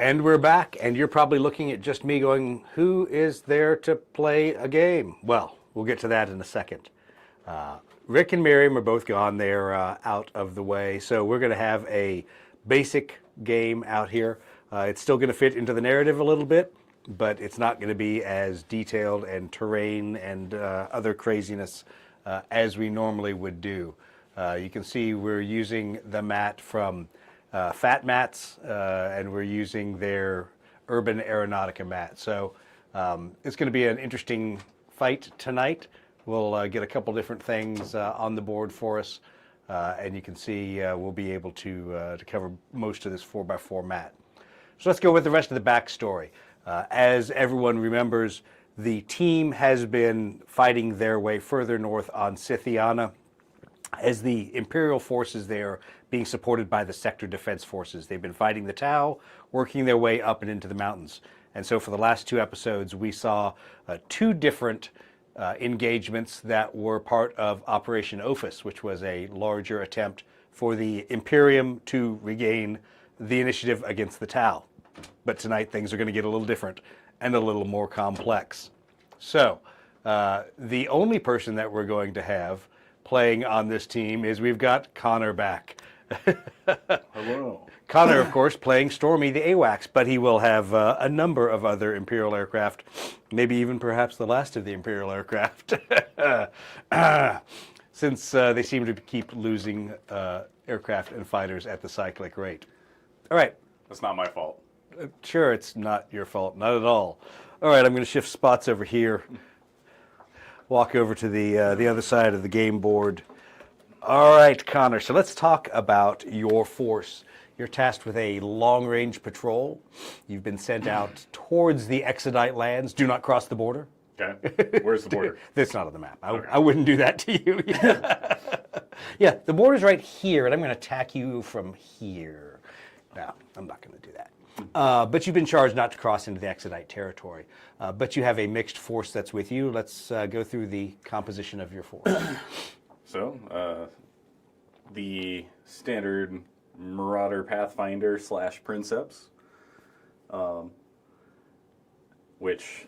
And we're back, and you're probably looking at just me going, who is there to play a game? Well, we'll get to that in a second. Rick and Miriam are both gone. They're out of the way, so we're going to have a basic game out here. It's still going to fit into the narrative a little bit, but it's not going to be as detailed and terrain and other craziness as we normally would do. You can see we're using the mat from Fat Mats, and we're using their Urban Aeronautica mat. So it's going to be an interesting fight tonight. We'll get a couple different things on the board for us, and you can see we'll be able to cover most of this 4x4 mat. So let's go with the rest of the backstory. As everyone remembers, the team has been fighting their way further north on Scythiana, as the Imperial forces there being supported by the sector defense forces. They've been fighting the Tau, working their way up and into the mountains. And so for the last two episodes, we saw two different engagements that were part of Operation Ophis, which was a larger attempt for the Imperium to regain the initiative against the Tau. But tonight things are going to get a little different and a little more complex. So the only person that we're going to have playing on this team is we've got Connor back. Hello. Connor, of course, playing Stormy the AWACS, but he will have a number of other Imperial aircraft, maybe even perhaps the last of the Imperial aircraft, since they seem to keep losing aircraft and fighters at the cyclic rate. All right. That's not my fault. Sure, it's not your fault, not at all. All right, I'm going to shift spots over here. Walk over to the other side of the game board. All right, Connor, so let's talk about your force. You're tasked with a long-range patrol. You've been sent out towards the Exodite lands. Do not cross the border. Okay. Where's the border? That's not on the map. Okay. I wouldn't do that to you. Yeah, the border's right here, and I'm going to attack you from here. No, I'm not going to do that. But you've been charged not to cross into the Exodite territory. But you have a mixed force that's with you. Let's go through the composition of your force. So, the standard Marauder Pathfinder / Princeps, which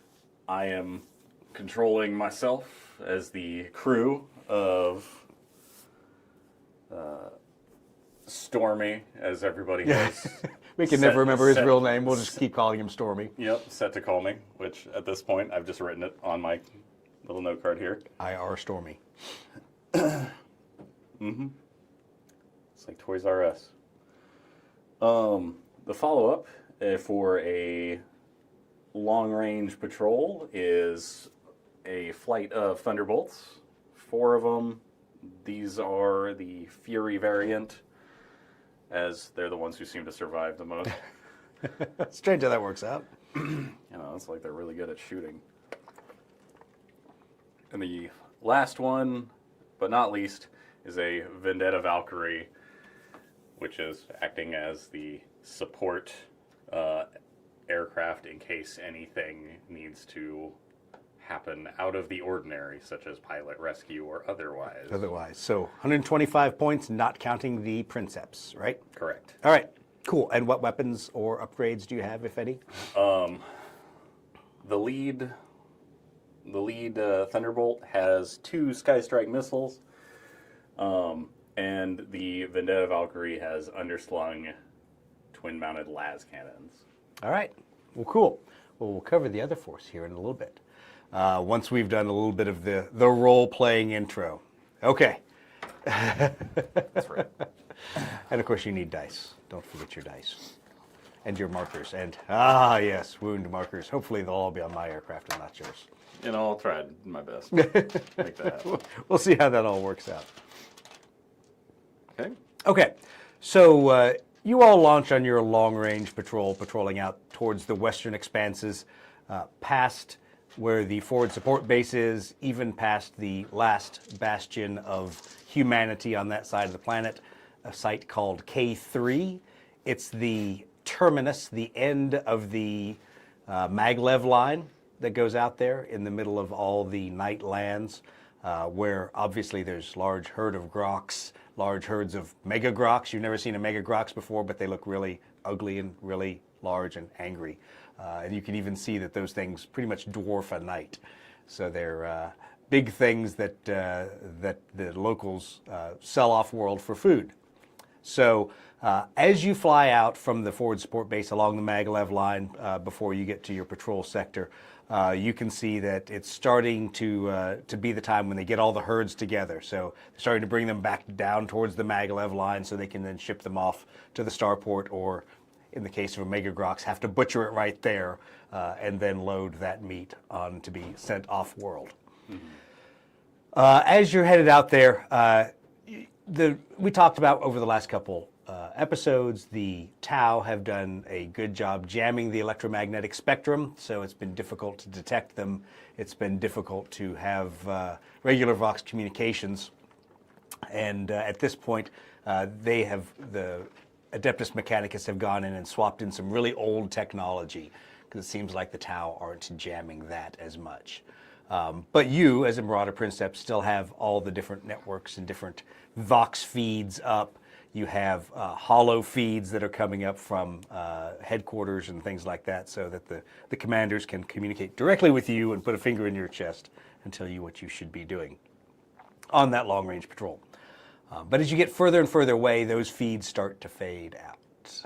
I am controlling myself as the crew of Stormy, as everybody knows. We can never remember his real name. We'll just keep calling him Stormy. Yep, set to call me, which at this point I've just written it on my little note card here. IR Stormy. Mm-hmm. It's like Toys R Us. The follow-up for a long-range patrol is a flight of Thunderbolts. 4 of them. These are the Fury variant, as they're the ones who seem to survive the most. Strange how that works out. You know, it's like they're really good at shooting. And the last one, but not least, is a Vendetta Valkyrie, which is acting as the support aircraft in case anything needs to happen out of the ordinary, such as pilot rescue or otherwise. So 125 points, not counting the Princeps, right? Correct. All right, cool. And what weapons or upgrades do you have, if any? The lead Thunderbolt has 2 Skystrike missiles, and the Vendetta Valkyrie has underslung twin-mounted las cannons. All right, well, cool. Well, we'll cover the other force here in a little bit. Once we've done a little bit of the role-playing intro. Okay. That's right. And of course you need dice. Don't forget your dice. And your markers. And, yes, wound markers. Hopefully they'll all be on my aircraft and not yours. You know, I'll try my best to make that happen. We'll see how that all works out. Okay. Okay, so you all launch on your long-range patrol, patrolling out towards the western expanses, past where the forward support base is, even past the last bastion of humanity on that side of the planet, a site called K3. It's the terminus, the end of the maglev line that goes out there in the middle of all the night lands, where obviously there's large herd of groks, large herds of mega groks. You've never seen a mega groks before, but they look really ugly and really large and angry. And you can even see that those things pretty much dwarf a knight. So they're big things that, that the locals sell off-world for food. So as you fly out from the forward support base along the Maglev line before you get to your patrol sector, you can see that it's starting to be the time when they get all the herds together. So they're starting to bring them back down towards the Maglev line so they can then ship them off to the starport, or in the case of Omega Grox, have to butcher it right there and then load that meat on to be sent off-world. As you're headed out there, we talked about over the last couple episodes, the Tau have done a good job jamming the electromagnetic spectrum, so it's been difficult to detect them. It's been difficult to have regular Vox communications. And at this point, the Adeptus Mechanicus have gone in and swapped in some really old technology, because it seems like the Tau aren't jamming that as much. But you, as a Marauder Princeps, still have all the different networks and different Vox feeds up. You have hollow feeds that are coming up from headquarters and things like that, so that the commanders can communicate directly with you and put a finger in your chest and tell you what you should be doing on that long-range patrol. But as you get further and further away, those feeds start to fade out.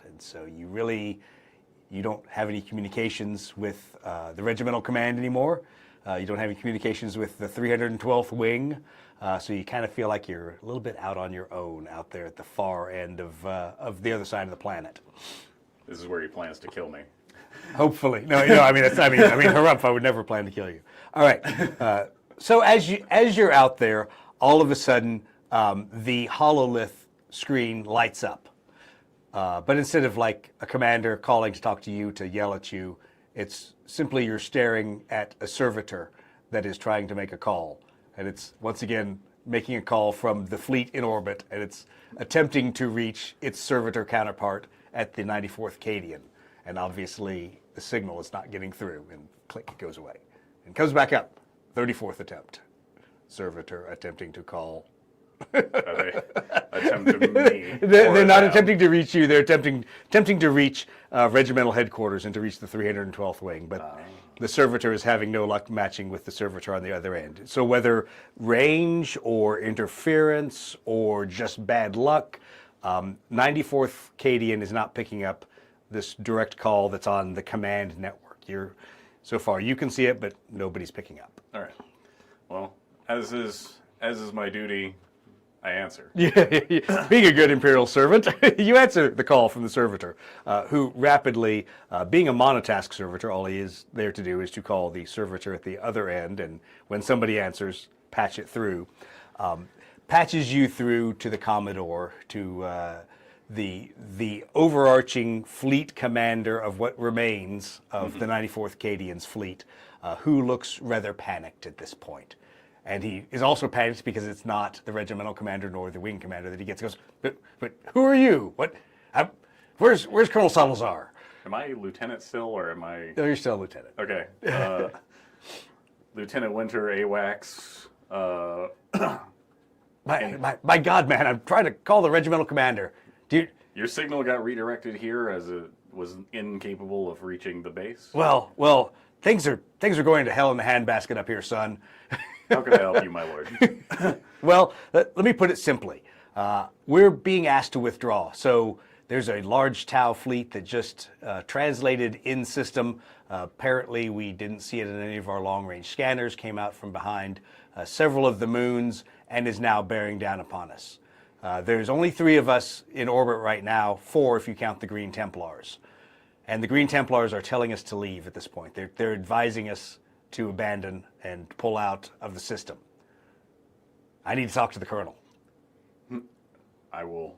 And so you don't have any communications with the regimental command anymore. You don't have any communications with the 312th Wing. So you kind of feel like you're a little bit out on your own out there at the far end of the other side of the planet. This is where he plans to kill me. Hopefully. No, I mean, Harumph, I would never plan to kill you. All right. So as you're out there, all of a sudden, the hololith screen lights up. But instead of like a commander calling to talk to you, to yell at you, it's simply you're staring at a servitor that is trying to make a call. And it's, once again, making a call from the fleet in orbit, and it's attempting to reach its servitor counterpart at the 94th Cadian. And obviously, the signal is not getting through, and click, it goes away. And comes back up, 34th attempt. Servitor attempting to call. Attempting me. They're not attempting to reach you, they're attempting to reach regimental headquarters and to reach the 312th Wing. But the servitor is having no luck matching with the servitor on the other end. So whether range or interference or just bad luck, 94th Cadian is not picking up this direct call that's on the command network. So far you can see it, but nobody's picking up. All right. Well, as is my duty, I answer. Yeah, being a good Imperial servant, you answer the call from the servitor, who rapidly, being a monotask servitor, all he is there to do is to call the servitor at the other end, and when somebody answers, patch it through. Patches you through to the Commodore, to the overarching fleet commander of what remains of the 94th Cadian's fleet, who looks rather panicked at this point. And he is also panicked because it's not the regimental commander nor the wing commander that he gets. He goes, but who are you? What? Where's Colonel Salazar? Am I lieutenant still, or am I? No, you're still a lieutenant. Okay. Lieutenant Winter AWACS. My God, man! I'm trying to call the regimental commander. Your signal got redirected here as it was incapable of reaching the base. Well, things are going to hell in the handbasket up here, son. How can I help you, my lord? Well, let me put it simply. We're being asked to withdraw. So there's a large Tau fleet that just translated in system. Apparently, we didn't see it in any of our long-range scanners, came out from behind several of the moons, and is now bearing down upon us. There's only 3 of us in orbit right now, 4 if you count the Green Templars. And the Green Templars are telling us to leave at this point. They're advising us to abandon and pull out of the system. I need to talk to the Colonel. I will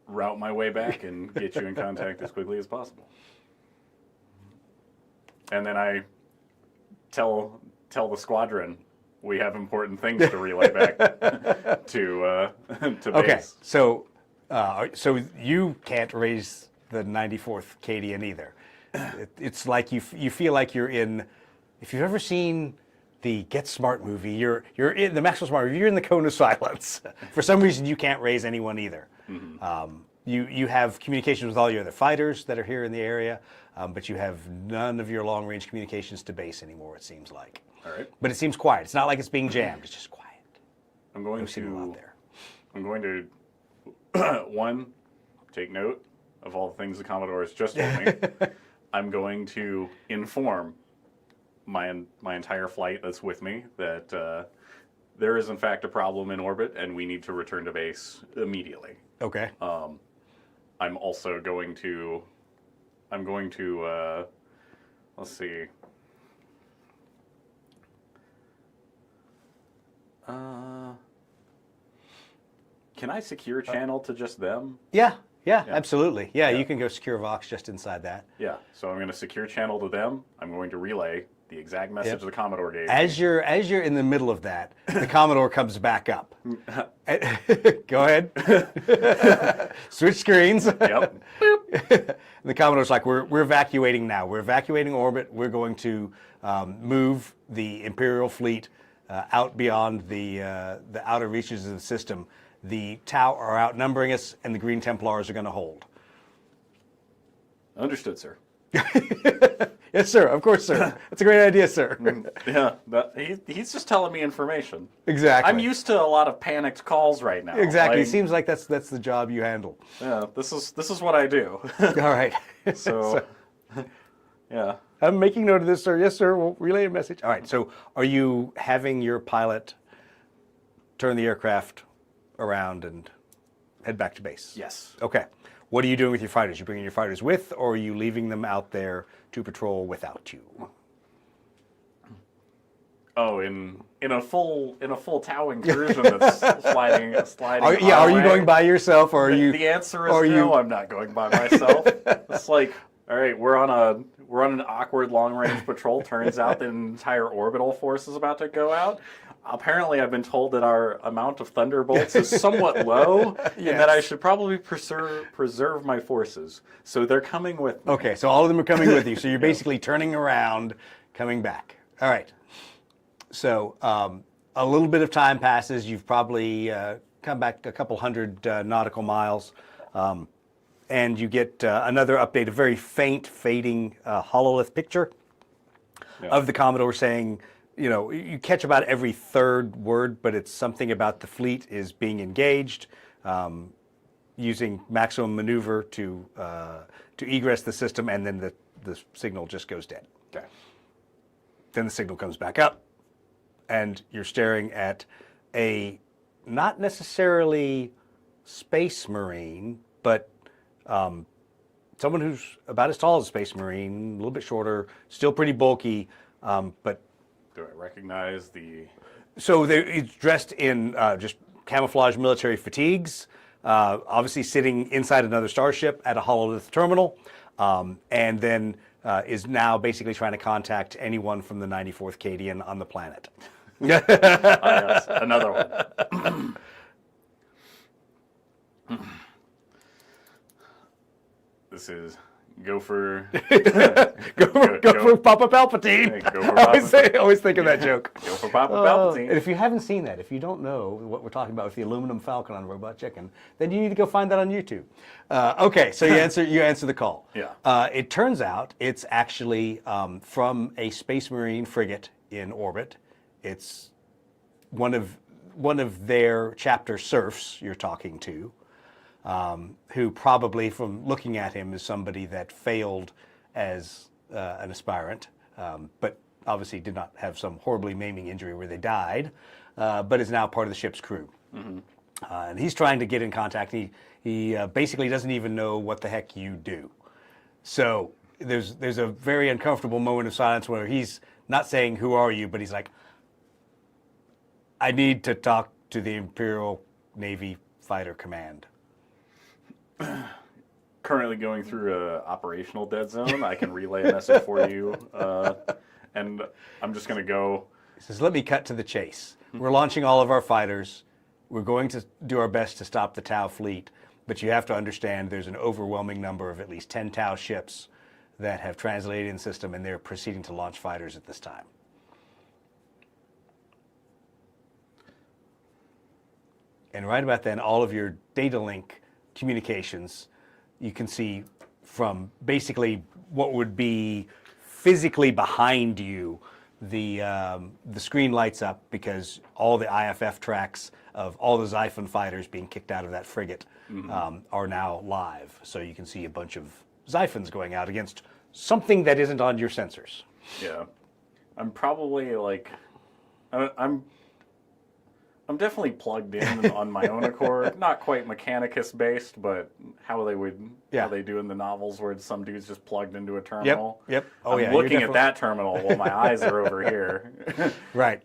route my way back and get you in contact as quickly as possible. And then I tell the squadron we have important things to relay back to base. Okay, so you can't raise the 94th Cadian either. It's like you feel like you're in. If you've ever seen the Get Smart movie, you're in the Maxwell Smart movie, you're in the Cone of Silence. For some reason, you can't raise anyone either. Mm-hmm. You have communications with all your other fighters that are here in the area, but you have none of your long-range communications to base anymore, it seems like. All right. But it seems quiet. It's not like it's being jammed. It's just quiet. I'm going No signal out to. there. I'm going to one, take note of all the things the Commodore has just told me. I'm going to inform my entire flight that's with me that there is in fact a problem in orbit and we need to return to base immediately. Okay. I'm also going to. Let's see. Can I secure channel to just them? Yeah, absolutely. Yeah, you can go secure Vox just inside that. Yeah, so I'm going to secure channel to them. I'm going to relay the exact message the Commodore gave me. As you're in the middle of that, the Commodore comes back up. Go ahead. Switch screens. Yep. The Commodore's like, we're evacuating now. We're evacuating orbit. We're going to move the Imperial fleet out beyond the outer reaches of the system. The Tau are outnumbering us, and the Green Templars are going to hold. Understood, sir. Yes, sir. Of course, sir. That's a great idea, sir. Yeah, he's just telling me information. Exactly. I'm used to a lot of panicked calls right now. Exactly. Like, It seems like that's the job you handle. yeah, this is what I do. All right. So, yeah. I'm making note of this, sir. Yes, sir. We'll relay a message. All right. So, are you having your pilot turn the aircraft around and head back to base? Yes. Okay. What are you doing with your fighters? You bringing your fighters with, or are you leaving them out there to patrol without you? Oh, in a full Tau incursion that's sliding. Are you going by yourself, or are you? The answer is no. I'm not going by myself. It's like, all right, we're on an awkward long range patrol. Turns out the entire orbital force is about to go out. Apparently, I've been told that our amount of thunderbolts is somewhat low, and that I should probably preserve my forces. So they're coming with me. Okay, so all of them are coming with you. So you're basically turning around, coming back. All right. So a little bit of time passes. You've probably come back a couple hundred nautical miles, and you get another update, a very faint, fading hololith picture of the Commodore saying, you catch about every third word, but it's something about the fleet is being engaged, using maximum maneuver to egress the system, and then the signal just goes dead. Okay. Then the signal comes back up, and you're staring at a not necessarily space marine, but someone who's about as tall as a space marine, a little bit shorter, still pretty bulky, but. Do I recognize the? So he's dressed in just camouflage military fatigues, obviously sitting inside another starship at a hololith terminal, and then is now basically trying to contact anyone from the 94th Cadian on the planet. Yes, another one. This is go for Papa Palpatine. Hey, go for Papa. I always think of that joke. Go for Papa Palpatine. And if you haven't seen that, if you don't know what we're talking about with the aluminum falcon on Robot Chicken, then you need to go find that on YouTube. Okay, so you answer the call. Yeah. It turns out it's actually from a Space Marine frigate in orbit. It's one of their chapter serfs you're talking to. Who probably, from looking at him, is somebody that failed as an aspirant, but obviously did not have some horribly maiming injury where they died, but is now part of the ship's crew. Mm-hmm. And he's trying to get in contact. He basically doesn't even know what the heck you do. So there's a very uncomfortable moment of silence where he's not saying, "Who are you?" but he's like, "I need to talk to the Imperial Navy Fighter Command." Currently going through a operational dead zone. I can relay a message for you, and I'm just going to go. He says, "Let me cut to the chase. We're launching all of our fighters. We're going to do our best to stop the Tau fleet, but you have to understand there's an overwhelming number of at least 10 Tau ships that have translated in the system, and they're proceeding to launch fighters at this time." And right about then, all of your data link communications. You can see from basically what would be physically behind you, the screen lights up because all the IFF tracks of all the Xiphon fighters being kicked out of that frigate are now live. So you can see a bunch of Xiphons going out against something that isn't on your sensors. Yeah. I'm probably like, I'm definitely plugged in on my own accord. Not quite Mechanicus based, but how they do in the novels where some dude's just plugged into a terminal. Yep. Oh, I'm yeah. looking at that terminal while my eyes are over here. Right.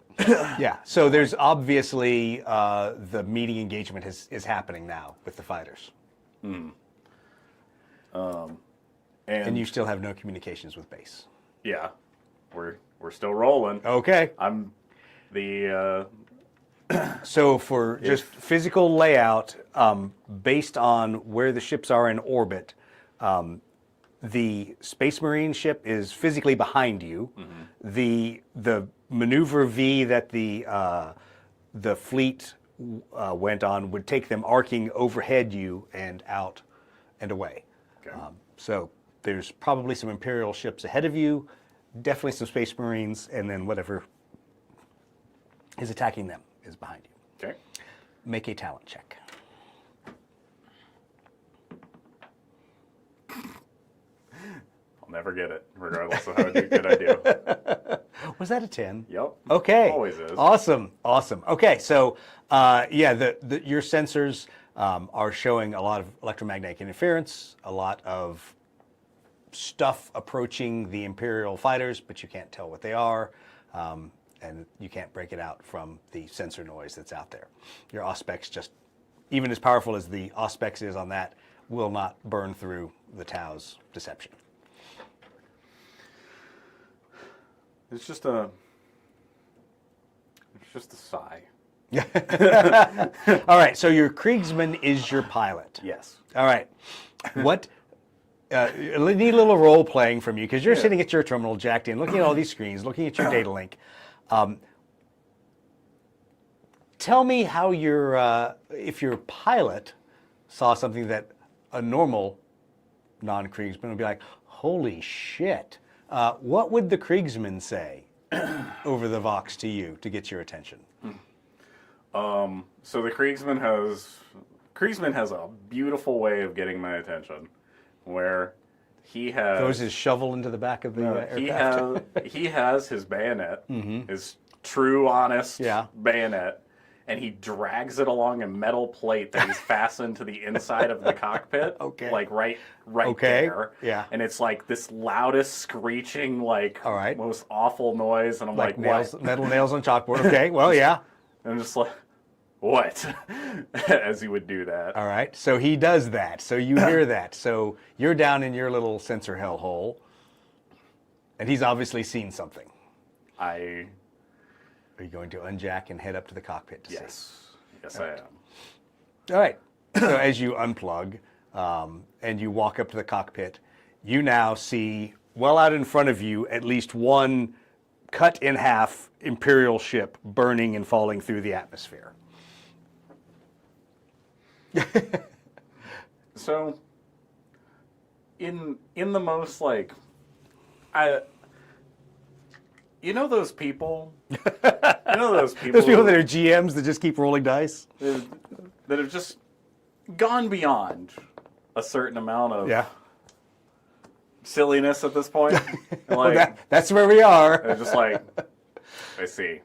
Yeah. So there's obviously the meeting engagement is happening now with the fighters. And you still have no communications with base. Yeah. We're still rolling. Okay. I'm the So for just physical layout, based on where the ships are in orbit, the Space Marine ship is physically behind you. The maneuver V that the fleet went on would take them arcing overhead you and out and away. Okay. So there's probably some Imperial ships ahead of you, definitely some Space Marines, and then whatever is attacking them is behind you. Okay. Make a talent check. I'll never get it, regardless of how good I do. Was that a 10? Yep. Okay. Always is. Awesome. Okay, so yeah, your sensors are showing a lot of electromagnetic interference, a lot of stuff approaching the Imperial fighters, but you can't tell what they are, and you can't break it out from the sensor noise that's out there. Your Auspex, just even as powerful as the Auspex is on that, will not burn through the Tau's deception. It's just a sigh. All right, so your Kriegsman is your pilot. Yes. All right. What? Need a little role playing from you because you're sitting at your terminal, jacked in, looking at all these screens, looking at your data link. Tell me how if your pilot saw something that a normal non-Kriegsman would be like, holy shit. What would the Kriegsman say over the Vox to you to get your attention? So the Kriegsman has a beautiful way of getting my attention, where he has Throws his shovel into the back of the aircraft. he has his bayonet, his true, honest bayonet, and he drags it along a metal plate that he's fastened to the inside of the cockpit. Okay. Like right there. Yeah. And it's like this loudest screeching, like most awful noise. And I'm like nails, metal nails on chalkboard. Okay. Well, yeah. And I'm just like, what? As he would do that. All right. So he does that. So you hear that. So you're down in your little sensor hellhole, and he's obviously seen something. Are you going to unjack and head up to the cockpit to see? Yes, I am. All right. So as you unplug and you walk up to the cockpit, you now see well out in front of you at least one cut in half Imperial ship burning and falling through the atmosphere. So, in the most you know those people? Those people that are GMs that just keep rolling dice? That have just gone beyond a certain amount of silliness at this point. Like, that's where we are. They're just like, I see.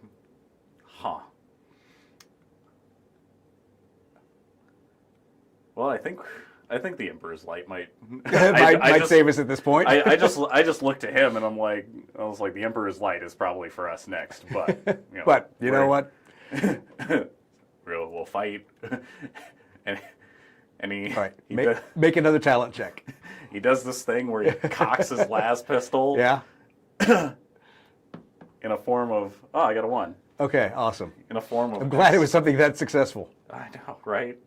Huh. Well, I think the Emperor's Light might save us at this point. I just looked at him and I was like, the Emperor's Light is probably for us next, but you know what? We'll fight. and he, all right, make another talent check. He does this thing where he cocks his las pistol. Yeah. In a form of I got a 1. Okay, awesome. In a form of I'm glad it was something that successful. I know, right?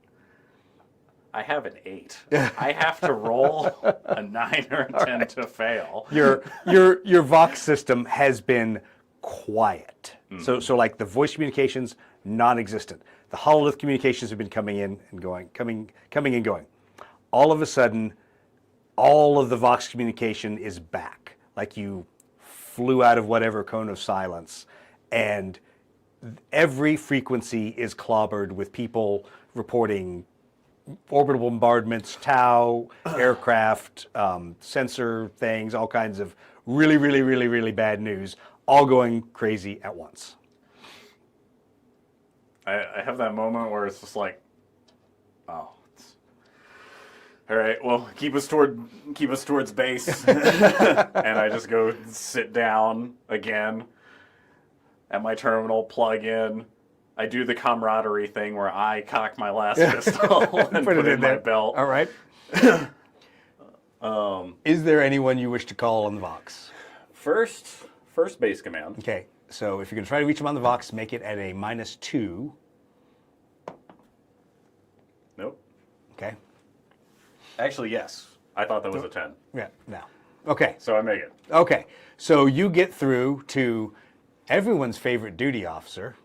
I have an 8. I have to roll a 9 or a 10 to fail. Your Vox system has been quiet. So like the voice communications, non-existent. The hololith communications have been coming in and going, coming and going. all of a sudden, all of the Vox communication is back. Like you flew out of whatever cone of silence, and every frequency is clobbered with people reporting orbital bombardments, Tau, aircraft, sensor things, all kinds of really, really, really, really bad news, all going crazy at once. I have that moment where it's just like, oh, all right. Well, keep us towards base, and I just go sit down again at my terminal, plug in. I do the camaraderie thing where I cock my last pistol and put it in my belt. All right. Is there anyone you wish to call on the Vox? First base command. Okay, so if you're going to try to reach him on the Vox, make it at a -2. Nope. Okay. Actually, yes. I thought that was a 10. Yeah, no. Okay. So I make it. Okay, so you get through to everyone's favorite duty officer,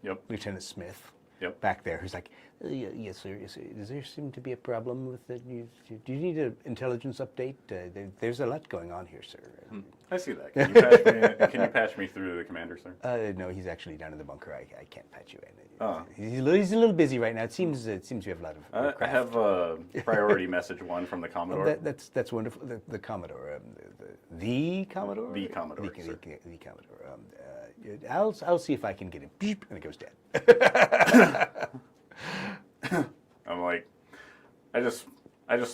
Yep. Lieutenant Smith, Yep. back there, who's like, yes, sir, yes, sir. Does there seem to be a problem with it? Do you need an intelligence update? There's a lot going on here, sir. I see that. Can you patch me through the commander, sir? No, he's actually down in the bunker. I can't patch you in. Oh. He's a little busy right now. It seems we have a lot of I aircraft. have a priority message 1 from the Commodore. That's wonderful. The Commodore, the Commodore, The Commodore, sir. the Commodore. I'll see if I can get him. Beep, and it goes dead. I'm like, I just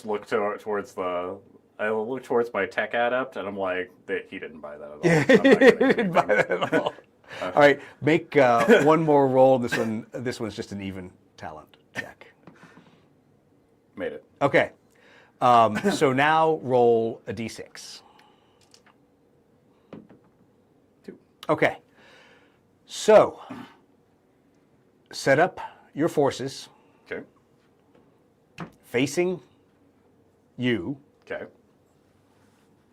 look towards my tech adept, and I'm like, he didn't buy that at all. I'm not gonna He do didn't buy anything. that at all. All right, make one more roll. This one's just an even talent check. Made it. Okay. So now roll a d6. 2. Okay. So set up your forces Okay. facing you, Okay.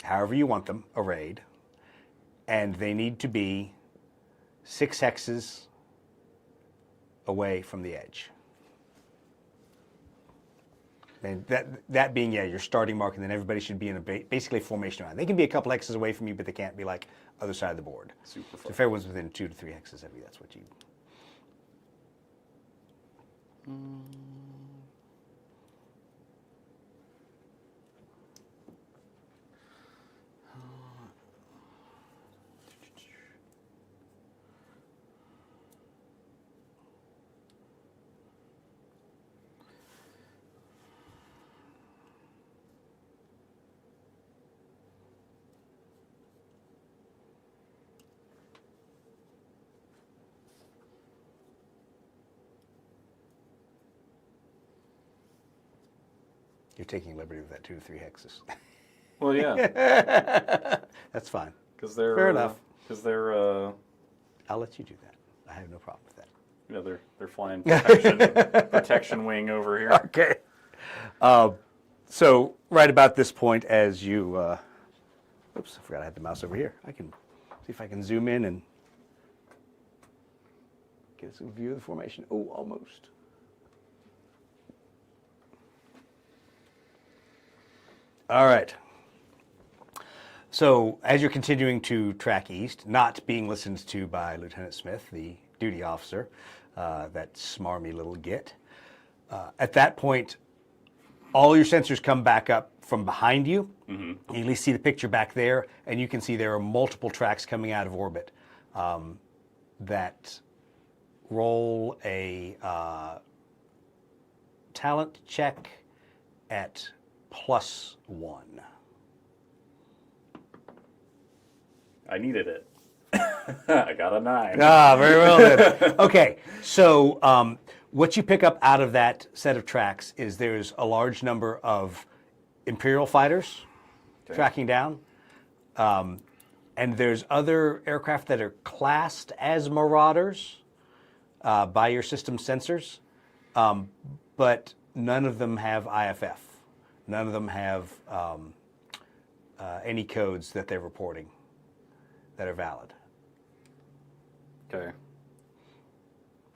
however you want them arrayed, and they need to be 6 hexes away from the edge. And that being, your starting mark, and then everybody should be in basically formation around. They can be a couple hexes away from you, but they can't be like other side of the board. Super So fun. if everyone's within 2 to 3 hexes of you, that's what you... You're taking liberty with that 2 to 3 hexes. Well, yeah, That's fine. because they're Fair enough. Because they're I'll let you do that. I have no problem with that. they're flying protection wing over here. Okay. So right about this point, as you, oops, I forgot I had the mouse over here. I can see if I can zoom in and get a view of the formation. Oh, almost. All right. So as you're continuing to track east, not being listened to by Lieutenant Smith, the duty officer, that smarmy little git, at that point, all your sensors come back up from behind you. Mm-hmm. You at least see the picture back there, and you can see there are multiple tracks coming out of orbit that roll a talent check at +1. I needed it. I got a 9. Ah, very well then. Okay, so what you pick up out of that set of tracks is there's a large number of Imperial fighters tracking down, and there's other aircraft that are classed as Marauders by your system sensors, but none of them have IFF. None of them have any codes that they're reporting that are valid. Okay.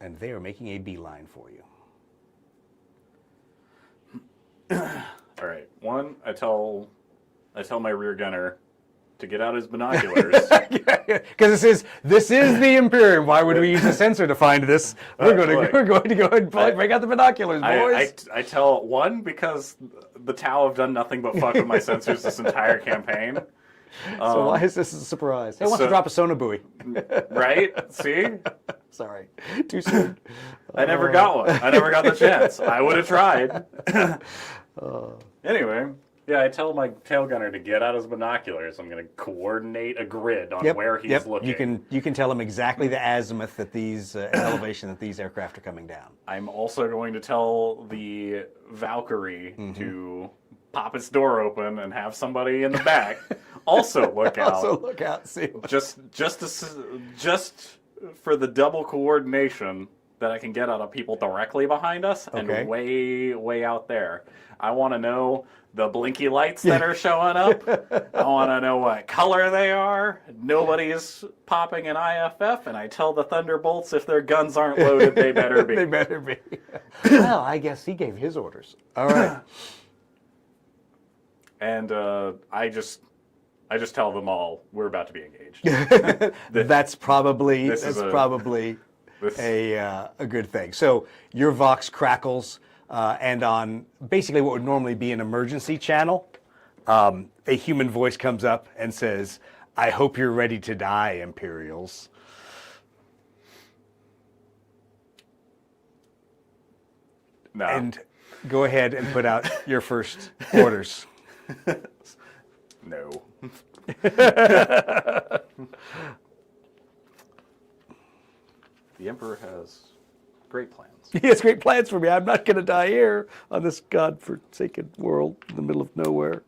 And they are making a beeline for you. All right. One, I tell my rear gunner to get out his binoculars. Because this is the Imperium. Why would we use a sensor to find this? We're going to go ahead and break out the binoculars, boys. I tell one because the Tau have done nothing but fuck with my sensors this entire campaign. So why is this a surprise? Hey, why don't you drop a sonobuoy? Right? See? Sorry, too soon. I never got one. I never got the chance. I would have tried. Anyway, yeah, I tell my tail gunner to get out his binoculars. I'm going to coordinate a grid on where he's looking. You can tell him exactly the azimuth that these elevation that these aircraft are coming down. I'm also going to tell the Valkyrie to pop its door open and have somebody in the back also look out. Also look out, see. Just for the double coordination that I can get out of people directly behind us and way out there. I want to know the blinky lights that are showing up. I want to know what color they are. Nobody's popping an IFF, and I tell the Thunderbolts if their guns aren't loaded, they better be. They better be. Well, I guess he gave his orders. All right. And I just tell them all we're about to be engaged. That's probably a good thing. So your Vox crackles, and on basically what would normally be an emergency channel, a human voice comes up and says, "I hope you're ready to die, Imperials." No. And go ahead and put out your first orders. No. The Emperor has great plans. He has great plans for me. I'm not going to die here on this godforsaken world in the middle of nowhere.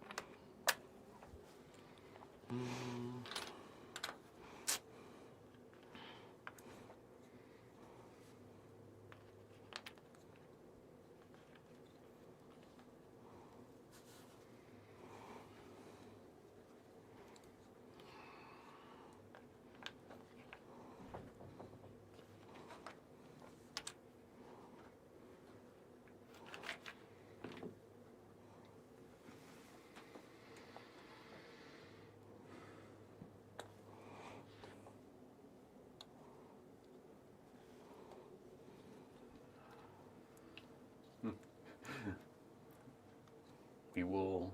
We will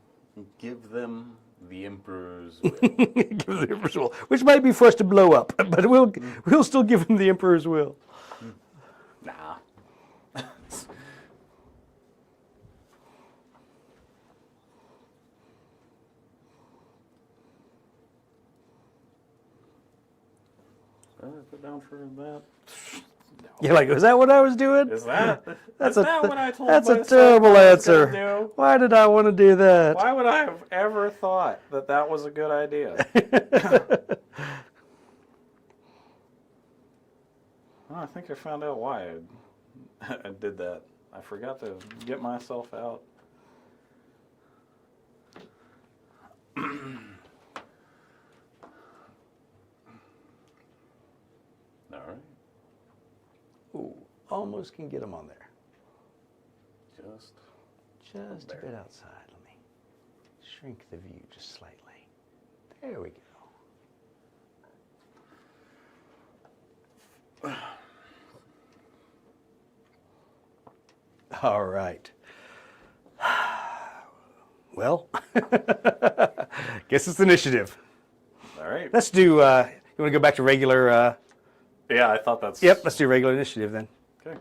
give them the Emperor's will. Give them the Emperor's will, which might be for us to blow up, but we'll still give them the Emperor's will. Nah. Put down for that. No. You're like, was that what I was doing? Is that That's what I told That's a myself terrible I was gonna answer. do? Why did I want to do that? Why would I have ever thought that that was a good idea? Well, I think I found out why I did that. I forgot to get myself out. All right. Ooh, almost can get them on there. Just Just there. a bit outside. Let me shrink the view just slightly. There we go. All right. Well, guess it's initiative. all right. Let's do, you want to go back to regular, Yeah, I thought that's. yep, let's do regular initiative then. Okay.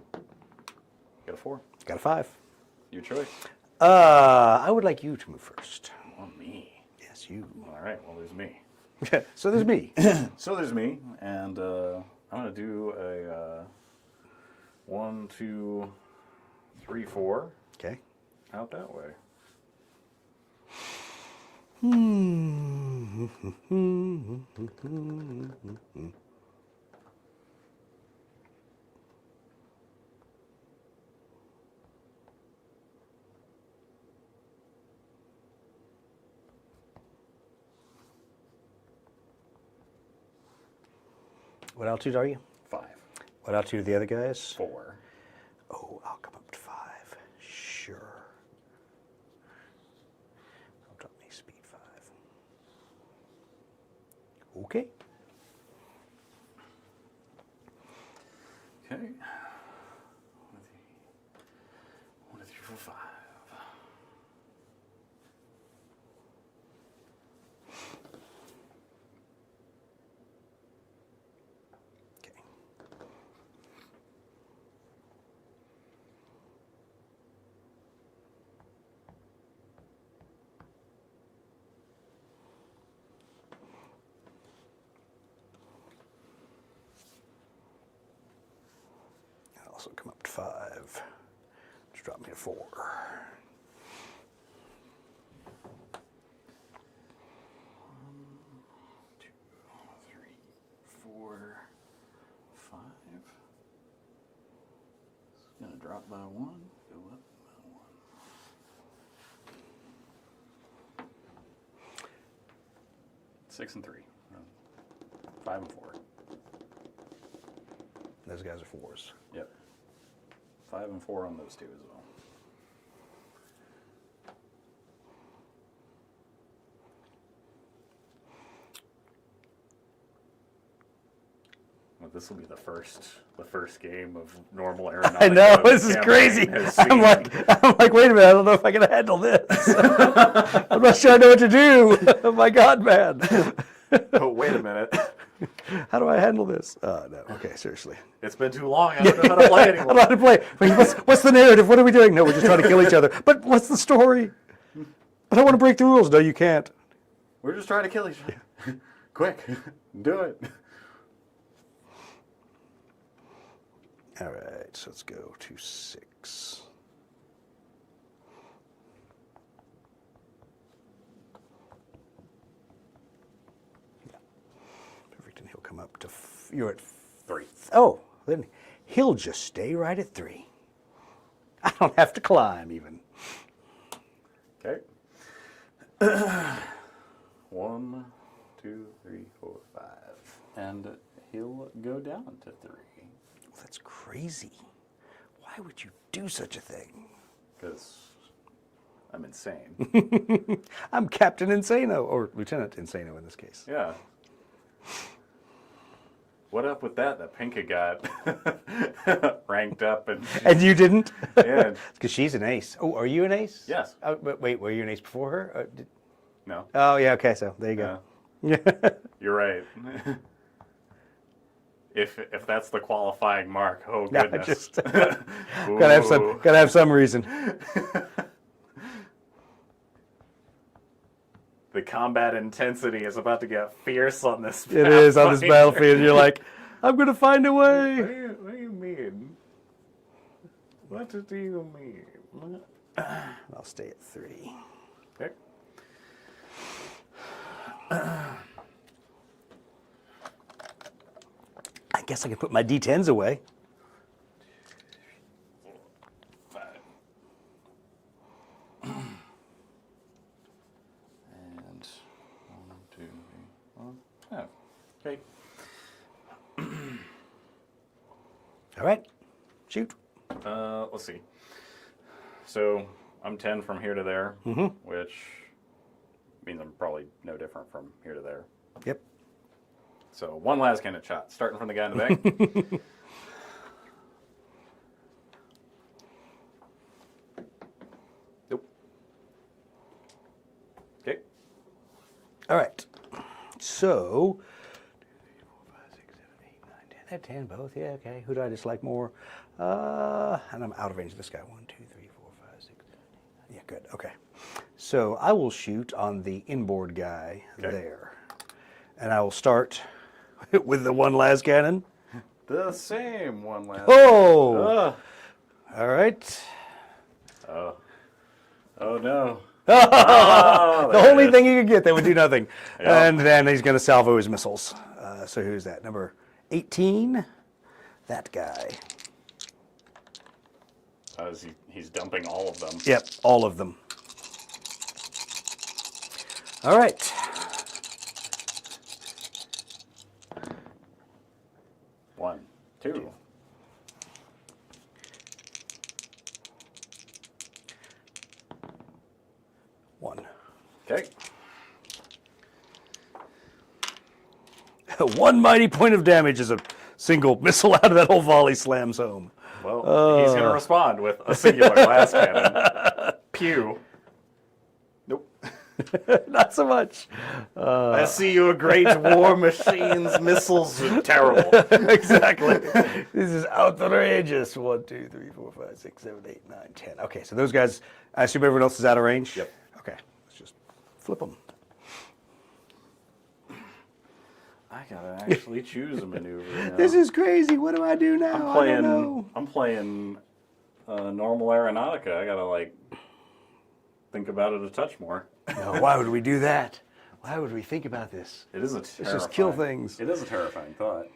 Got a 4. Got a 5. Your choice. I would like you to move first. Oh, me. Yes, you. All right. Well, there's me. So there's me. So there's me, and I'm gonna do a 1, 2, 3, 4 Okay. out that way. What altitude are you? 5, What altitude are the other guys? 4. Oh, I'll come up to 5. Sure. Okay. Okay. 1, 2, 3, 4, 5. Okay. I'll also come up to 5. Just drop me to 4. 2, 3, 4, 5. It's gonna drop by 1, go up by 1. Six and 3. 5 and 4. Those guys are 4s. Yep. 5 and 4 on those two as well. Well, this will be the first game of normal Aeronautica. I know, this is campaign crazy. has I'm seen. like, wait a minute, I don't know if I can handle this. I'm not sure I know what to do. Oh my God, man. Oh, wait a minute. How do I handle this? No, okay, seriously. It's been too long. I don't know how to play I don't know anymore. how to play. Wait, what's the narrative? What are we doing? No, we're just trying to kill each other. But what's the story? But I want to break the rules. No, you can't. We're just trying to kill each other. Quick, do it. All right, so let's go to 6. Yeah. Perfect, and he'll come up to, you're at 3. Oh, then he'll just stay right at 3. I don't have to climb even. Okay. 1, 2, 3, 4, 5. And he'll go down to 3. Well, that's crazy. Why would you do such a thing? Because I'm insane. I'm Captain Insano, or Lieutenant Insano in this case. Yeah. What up with that? That Pinka got ranked up and And you didn't? Yeah. Because she's an ace. Oh, are you an ace? Yes. Oh, but wait, were you an ace before her? No. Oh, yeah, okay, so there you go. Yeah. You're right. If that's the qualifying mark, oh No, goodness. just gotta have some reason. The combat intensity is about to get fierce on this. It is on this battlefield. You're like, I'm gonna find a way. What do you mean? What do you mean? I'll stay at 3. Okay. I guess I can put my D10s away. 5. And 1, 2, 3, 4, 5. Okay. All right, shoot. Let's see. So I'm 10 from here to there, which means I'm probably no different from here to there. Yep. So one last cannon shot, starting from the guy in the back. Nope. Okay. All right. So, 2, 3, 4, 5, 6, 7, 8, 9, 10. 10 both. Yeah. Okay. Who do I dislike more? And I'm out of range of this guy. 1, 2, 3, 4, 5, 6, 7, 8, 9. Yeah. Good. Okay. So I will shoot on the inboard guy there, and I will start with the one las cannon. The same one last. Oh. All right. Oh. Oh no. The only thing you could get that would do nothing. Yeah. And then he's going to salvo his missiles. So who's that? Number 18? That guy. He's dumping all of them. Yep, all of them. All right. One, two. One. Okay. One mighty point of damage as a single missile out of that whole volley slams home. Well, he's going to respond with a singular blast cannon. Pew. Nope. Not so much. I see your great war machines. Missiles are terrible. Exactly. This is outrageous. 1, 2, 3, 4, 5, 6, 7, 8, 9, 10. Okay, so those guys, I assume everyone else is out of range? Yep. Okay, let's just flip them. I gotta actually choose a maneuver now. This is crazy. What do I do now? I don't know. I'm playing normal Aeronautica. I gotta like think about it a touch more. No, why would we do that? Why would we think about this? It is a Let's terrifying. just kill things. It is a terrifying thought.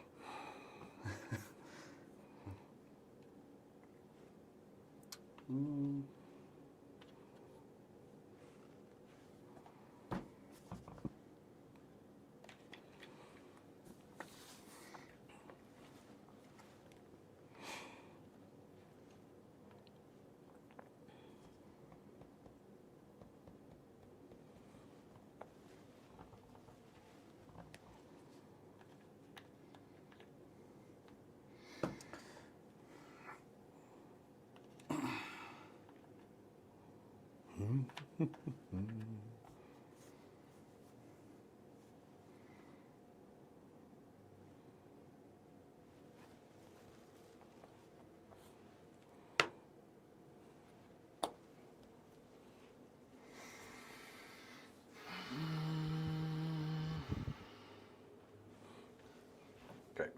Okay.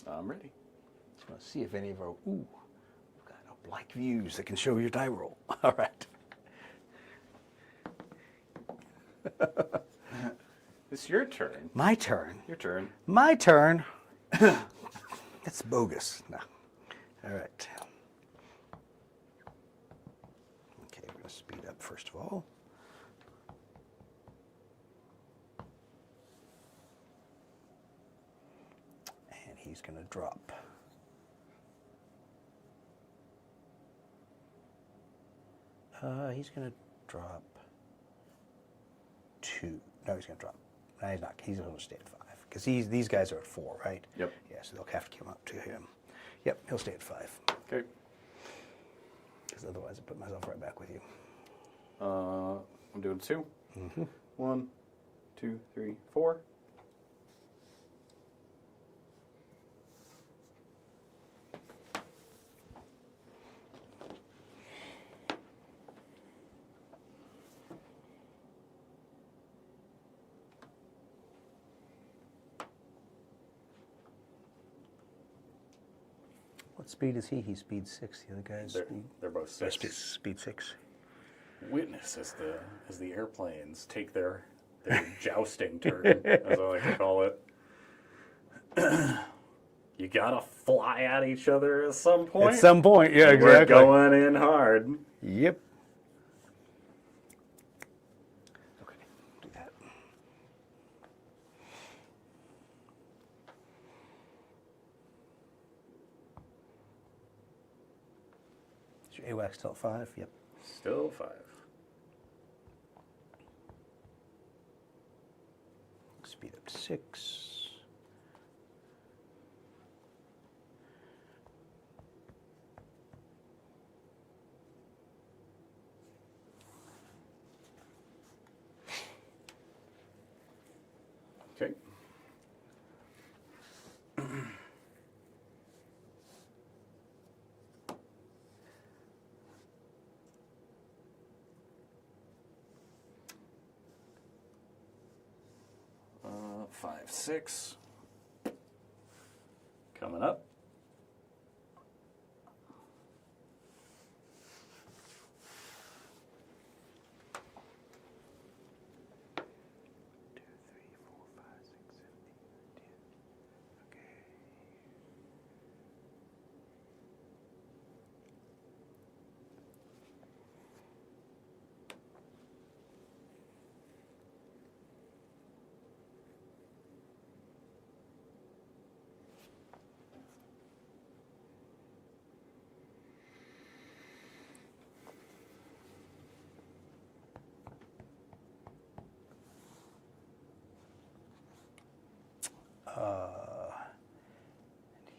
I'm ready. Just want to see if any of our we've got black views that can show your die roll. All right. It's your turn. My turn. Your turn. My turn. That's bogus. No. All right. Okay, we're going to speed up first of all. And he's going to drop. He's going to drop 2. No, he's going to drop. No, he's not. He's going to stay at 5 because these guys are at 4, right? Yep. Yeah, so they'll have to come up to him. Yep, he'll stay at 5. Okay. Because otherwise, I put myself right back with you. I'm doing 2. Mm-hmm. 1, 2, 3, 4. What speed is he? He's speed 6. The other guy's speed. They're both 6. Speed 6. Witness as the airplanes take their jousting turn, as I like to call it. You gotta fly at each other at some point. At some point, yeah, exactly. We're going in hard. Yep. Okay, do that. Is your AWAC still at 5? Yep. Still 5. Speed up to 6. Okay. Five, 6. Coming up.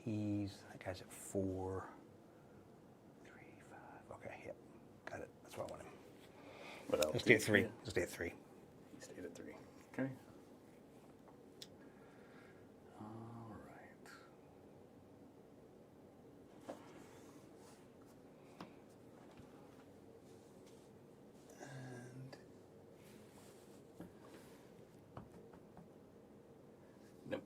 That guy's at 4, 3, 5. Okay, yep, got it. That's what I want him. What else? Let's stay at 3. Let's stay at 3. He stayed at 3. Okay. All right. And nope.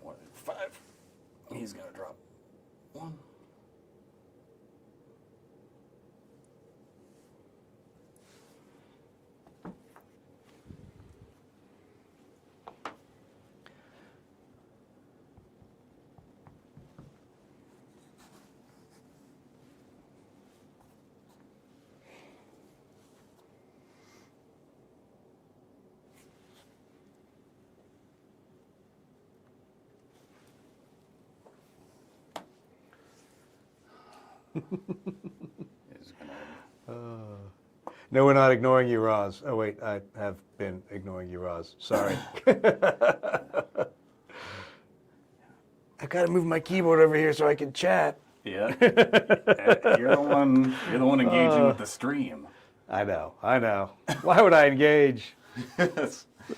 1 and 5. He's gonna drop 1. He's gonna No, we're not ignoring you, Roz. Oh, wait, I have been ignoring you, Roz. Sorry. I gotta move my keyboard over here so I can chat. Yeah. You're the one engaging with the stream. I know. Why would I engage?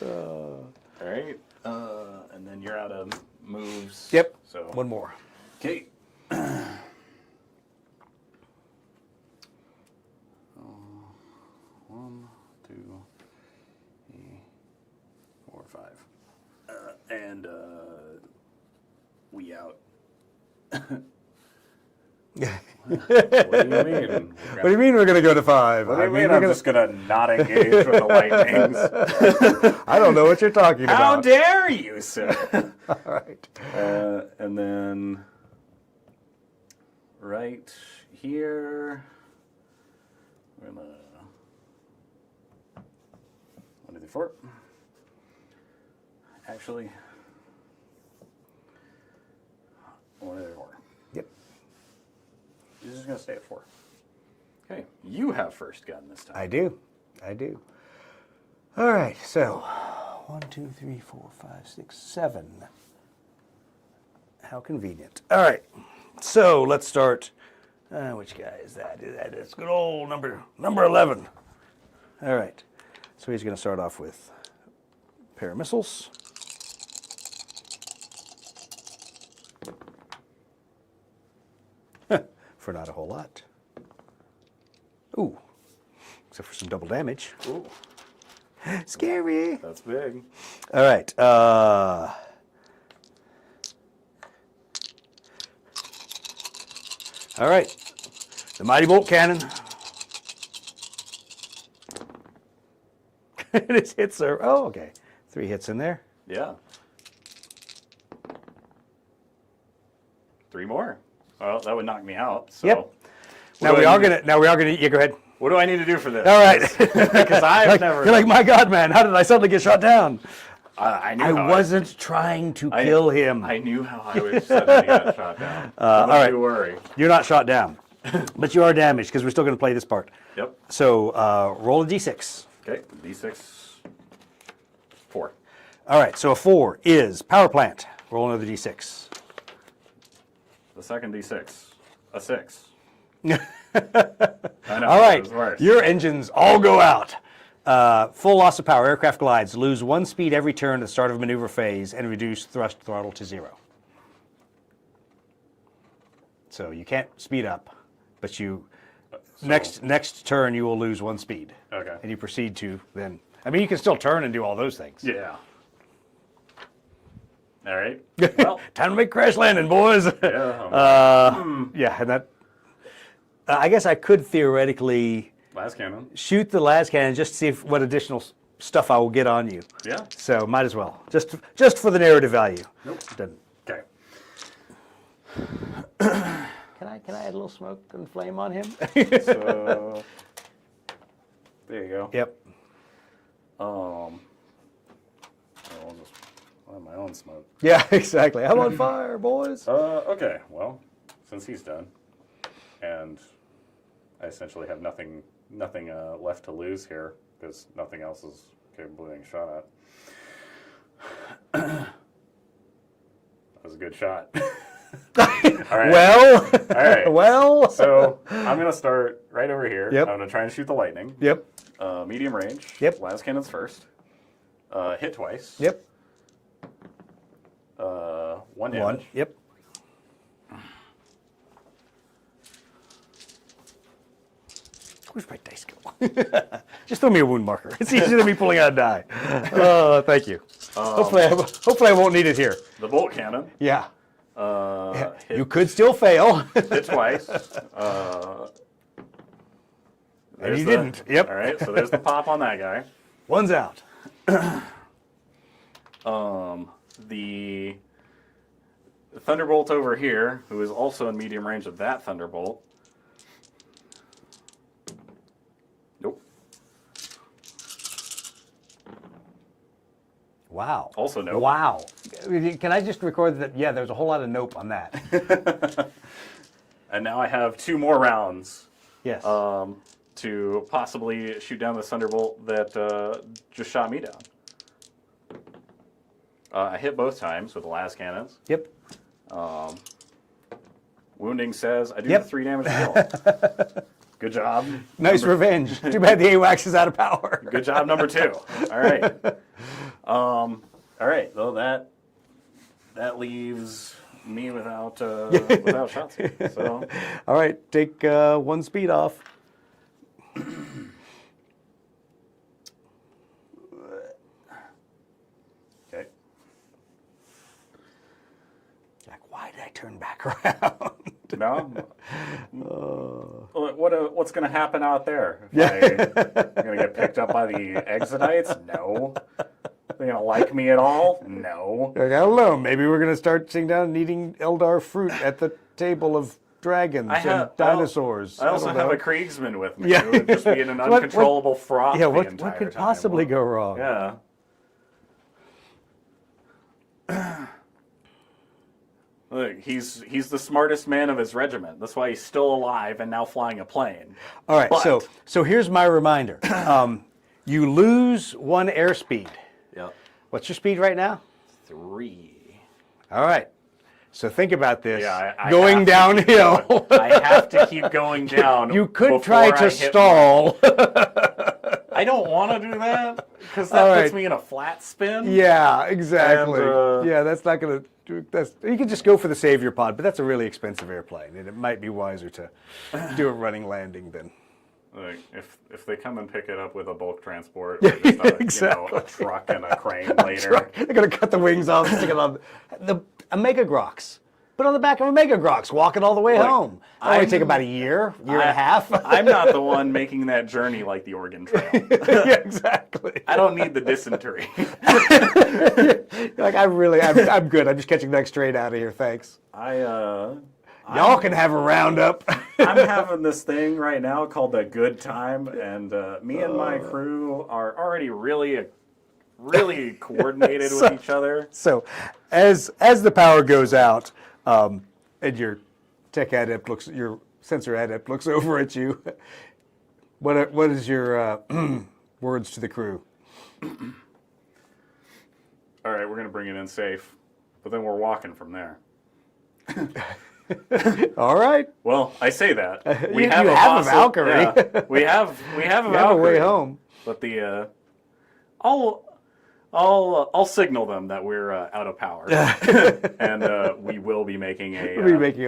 All right. And then you're out of moves. Yep. So One more. Okay. 1, 2, 3, 4, 5. And we out. What do you mean? What do you mean we're gonna go to 5? What do you mean I'm just gonna not engage with the lightnings? I don't know what you're talking How about. dare you, sir? All right. And then right here, we're gonna 1, 2, 3, 4. Actually, 1, 2, 3, 4. Yep. He's just gonna stay at 4. Okay, you have first gun this time. I do. All right. So 1, 2, 3, 4, 5, 6, 7. How convenient. All right. So let's start. Which guy is that? That is good old number 11. All right. So he's going to start off with a pair of missiles. For not a whole lot. Ooh. Except for some double damage. Ooh, Scary. that's big. All right. All right. The mighty bolt cannon. His hits are. Oh, okay. 3 hits in there. Yeah. 3 more. Well, that would knock me out. So. Yep. Now we are gonna. Yeah, go ahead. What do I need to do for this? All right. Because I've never. You're like, my God, man! How did I suddenly get shot down? I knew. I wasn't trying to kill him. I knew how I was suddenly got shot down. all right. Don't you worry. You're not shot down, but you are damaged because we're still going to play this part. Yep. So roll a d6. Okay. D6. 4. All right. So a 4 is power plant. Roll another d6. The second D6. A 6. I know. All right. It was worse. Your engines all go out. Full loss of power. Aircraft glides. Lose 1 speed every turn at the start of a maneuver phase and reduce thrust throttle to 0. So you can't speed up, but you next turn you will lose 1 speed. Okay. And you proceed to then. I mean, you can still turn and do all those things. Yeah. All right. Well, Time to make crash landing, boys. yeah. Yeah, and that. I guess I could theoretically Last cannon. shoot the las cannon just to see what additional stuff I will get on you. Yeah. So might as well, just for the narrative value. Nope. Doesn't. Okay. Can I add a little smoke and flame on him? So there you go. Yep. I'll just have my own smoke. Yeah, exactly. I'm on fire, boys. Okay. Well, since he's done, and I essentially have nothing left to lose here because nothing else is capable of being shot at. That was a good shot. All right. Well, All right. well. So I'm going to start right over here. Yep. I'm going to try and shoot the lightning. Yep. Medium range. Yep. Las cannons first. Hit twice. Yep. One damage. Yep. Where's my dice go? Just throw me a wound marker. It's easier than me pulling out a die. Thank you. Hopefully I won't need it here. The bolt cannon. Yeah. Hit, You could still fail. hit twice. And you didn't. Yep. All right, so there's the pop on that guy. One's out. The Thunderbolt over here, who is also in medium range of that Thunderbolt. Nope. Wow. Also nope. Wow. Can I just record that? Yeah, there's a whole lot of nope on that. And now I have 2 more rounds. Yes. To possibly shoot down the Thunderbolt that just shot me down. I hit both times with the las cannons. Yep. Wounding says I do Yep. 3 damage to kill. Good job. Nice revenge. Too bad the AWACS is out of power. Good job, number 2. All right. All right. Well, that leaves me without shots. So All right, take 1 speed off. okay. Like, why did I turn back around? No. What's going to happen out there? I'm going to get picked up by the Exodites? No. They going to like me at all? No. Like, I don't know. Maybe we're going to start sitting down and eating Eldar fruit at the table of dragons and dinosaurs. I also don't have know. a Kriegsman with me Yeah. who would just be in an uncontrollable froth Yeah, the what entire could time. possibly go wrong? Yeah. Look, he's the smartest man of his regiment. That's why he's still alive and now flying a plane. All right, But- so here's my reminder. You lose 1 airspeed. Yep. What's your speed right now? 3. All right. So think about this. Yeah, I going have to keep downhill. going. I have to keep going down. You could before try I to hit stall. I don't want to do that because All that puts right. me in a flat spin. Yeah, exactly. And, yeah, that's not going to. You could just go for the Savior pod, but that's a really expensive airplane, and it might be wiser to do a running landing than. Like, if they come and pick it up with a bulk transport, or just a, exactly. a truck and a crane later. They're going to cut the wings off, stick it on a Mega Grox. Put on the back of a Mega Grox, walk it all the way Look, home. It'll only take about a year and a half. I'm not the one making that journey like the Oregon Trail. Yeah, exactly. I don't need the dysentery. Like I'm good. I'm just catching the next train out of here. Thanks. Y'all can have a roundup. I'm having this thing right now called the Good Time, and me and my crew are already really coordinated with each other. So, as the power goes out, and your tech adept your sensor adept looks over at you, what is your words to the crew? All right, we're gonna bring it in safe, but then we're walking from there. All right. Well, I say that You have a Valkyrie. Yeah, we have a You have a Valkyrie. way home. But the I'll signal them that we're out of power, and we will be making a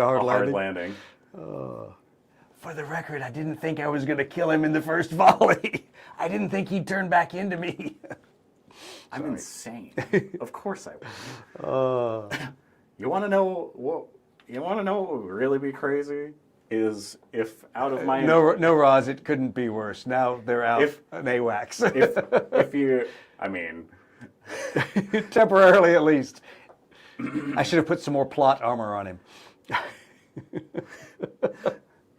hard landing. For the record, I didn't think I was going to kill him in the first volley. I didn't think he'd turn back into me. I'm insane. Of course I will. You want to know what? You want to know what would really be crazy? Is if out of my No, Roz, it couldn't be worse. Now they're out an AWACS. if you, I mean, temporarily at least. I should have put some more plot armor on him. you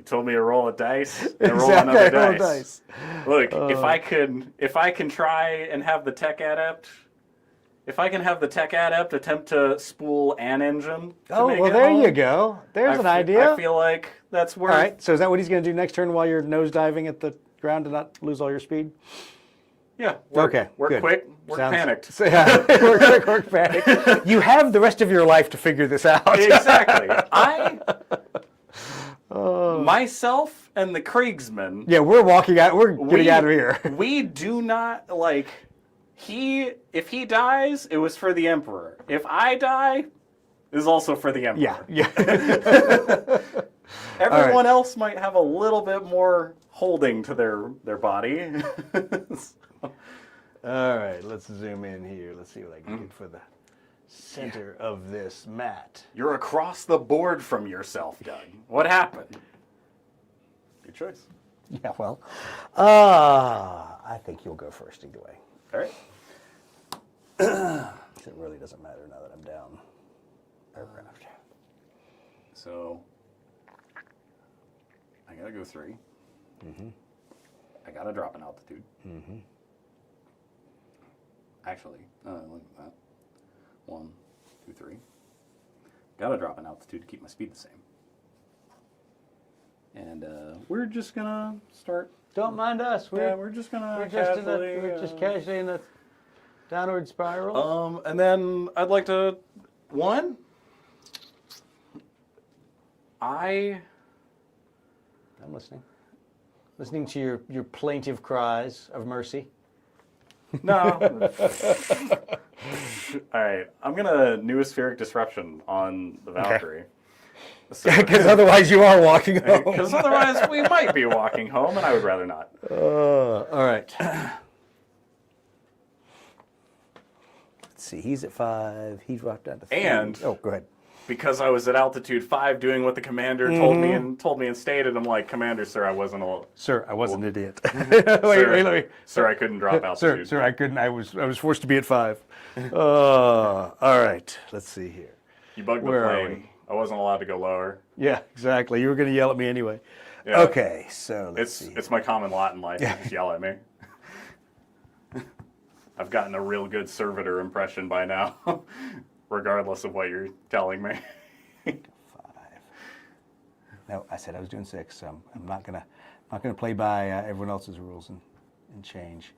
told me to roll a dice. And roll Exactly, another roll a dice. dice. Look, if I can try and have the tech adept if I can have the tech adept attempt to spool an engine to Oh, make well, it there home, you go. There's an idea. I feel like that's where... All right, so is that what he's going to do next turn while you're nosediving at the ground to not lose all your speed? Yeah. Okay, We're good. quick. We're panicked. Yeah, we're panicked. You have the rest of your life to figure this out. Exactly. Myself and the Kriegsman. Yeah, we're walking out. We're getting out of here. We do not, like, if he dies, it was for the Emperor. If I die, it is also for the Emperor. Yeah. Everyone else might have a little bit more holding to their body. All right, let's zoom in here. Let's see what I can get for the center of this mat. You're across the board from yourself, Doug. What happened? Your choice. Yeah, well, I think you'll go first either way. All right. It really doesn't matter now that I'm down aircraft. So I gotta go 3. Mm-hmm. I gotta drop an altitude. Mm-hmm. Actually, look at that. 1, 2, 3. Gotta drop an altitude to keep my speed the same. And we're just gonna start. Don't mind us. We're just gonna We're just casually in a downward spiral. And then I'd like to I'm listening. Listening to your plaintive cries of mercy. No. All right. I'm gonna Noosphere Disruption on the Valkyrie. Because otherwise you are walking home. Because otherwise we might be walking home, and I would rather not. All right. Let's see. He's at 5. He dropped down to 3. And oh, go ahead. Because I was at altitude 5 doing what the commander told me and stated, I'm like, Commander, sir, I wasn't Sir, I was an idiot. Sir, I couldn't drop altitude. Sir, I couldn't. I was forced to be at 5. All right. Let's see here. You bugged the Where are plane. we? I wasn't allowed to go lower. Yeah, exactly. You were going to yell at me anyway. Yeah. Okay, so let's see. It's my common lot in life. You just yell at me. I've gotten a real good servitor impression by now, regardless of what you're telling me. 5. No, I said I was doing 6, so I'm not gonna play by everyone else's rules and change.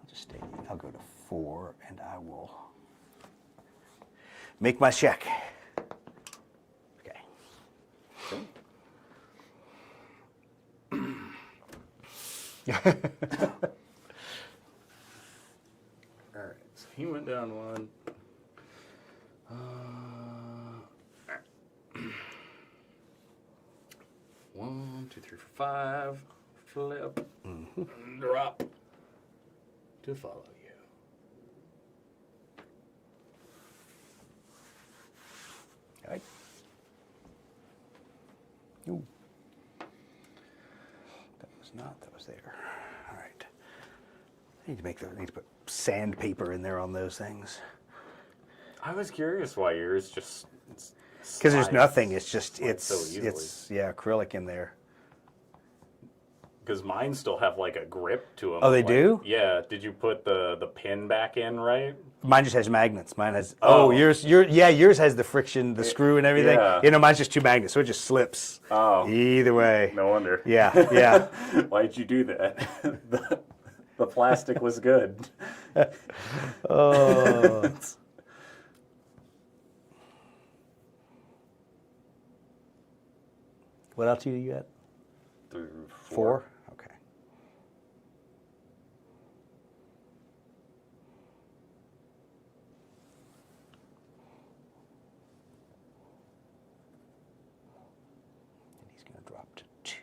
I'll just stay. I'll go to 4, and I will make my check. Okay. All right, so he went down 1. One, 2, 3, 4, 5. Flip. Drop. To follow you. All right. Ooh. That was not. That was there. All right. I need to put sandpaper in there on those things. I was curious why yours just... Because there's nothing. It's just so easily. it's acrylic in there. Because mine still have like a grip to them. Oh, they like, do? Yeah. Did you put the pin back in right? Mine just has magnets. Mine has. Oh. yours has the friction, the screw, and everything. Yeah. You know, mine's just 2 magnets, so it just slips. Oh. Either way. No wonder. Yeah. Why'd you do that? The plastic was good. Oh. What altitude are you at? 4? Okay. And he's going to drop to 2.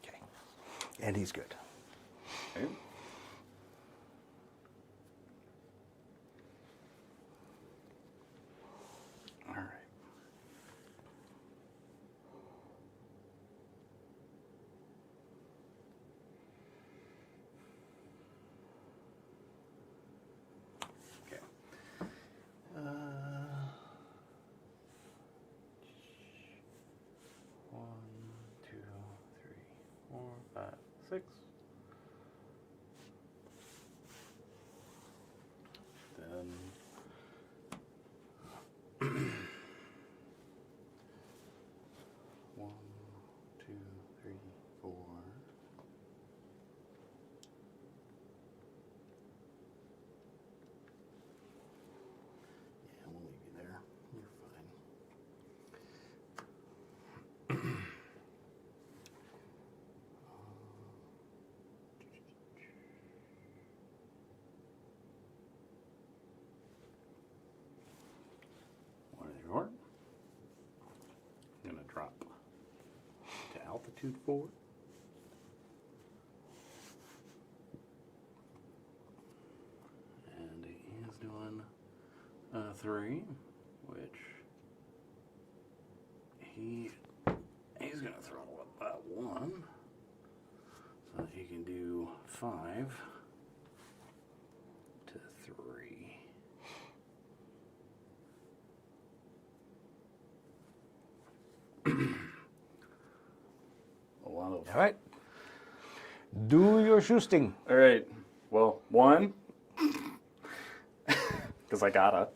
Okay. And he's good. Okay. All right. Okay. 1, 2, Altitude 4. And he is doing 3, which he's going to throttle up that 1. So that he can do 5 to 3. A lot of. All right. Do your shooting. All right. Well, 1, because I gotta.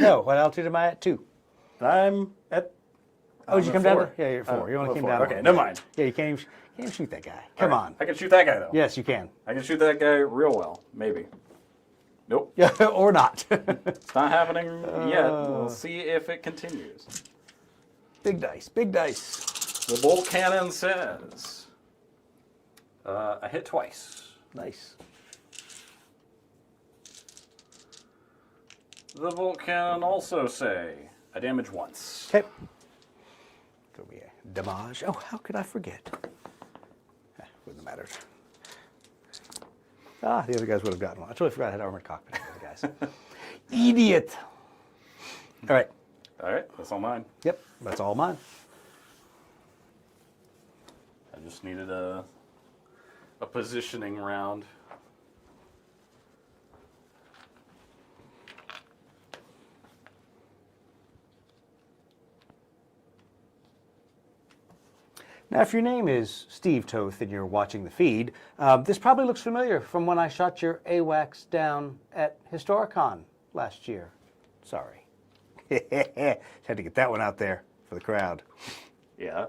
No, what altitude am I at? 2. I'm at. Oh, did you come 4. down? Yeah, you're 4. You only came 4. down. Okay, one. never mind. Yeah, you can't even shoot that guy. Come All right. on. I can shoot that guy though. Yes, you can. I can shoot that guy real well. Maybe. Nope. Yeah, or not. It's not happening yet. We'll see if it continues. Big dice. Big dice. The bolt cannon says I hit twice. Nice. The bolt cannon also say I damage once. Okay. Could be a damage. Oh, how could I forget? Wouldn't have mattered. Ah, the other guys would have gotten one. I totally forgot I had armored cockpit. The other guys. Idiot. All right. All right, that's all mine. Yep, that's all mine. I just needed a positioning round. Now, if your name is Steve Toth and you're watching the feed, this probably looks familiar from when I shot your AWACS down at Historicon last year. Sorry. Had to get that one out there for the crowd. Yeah.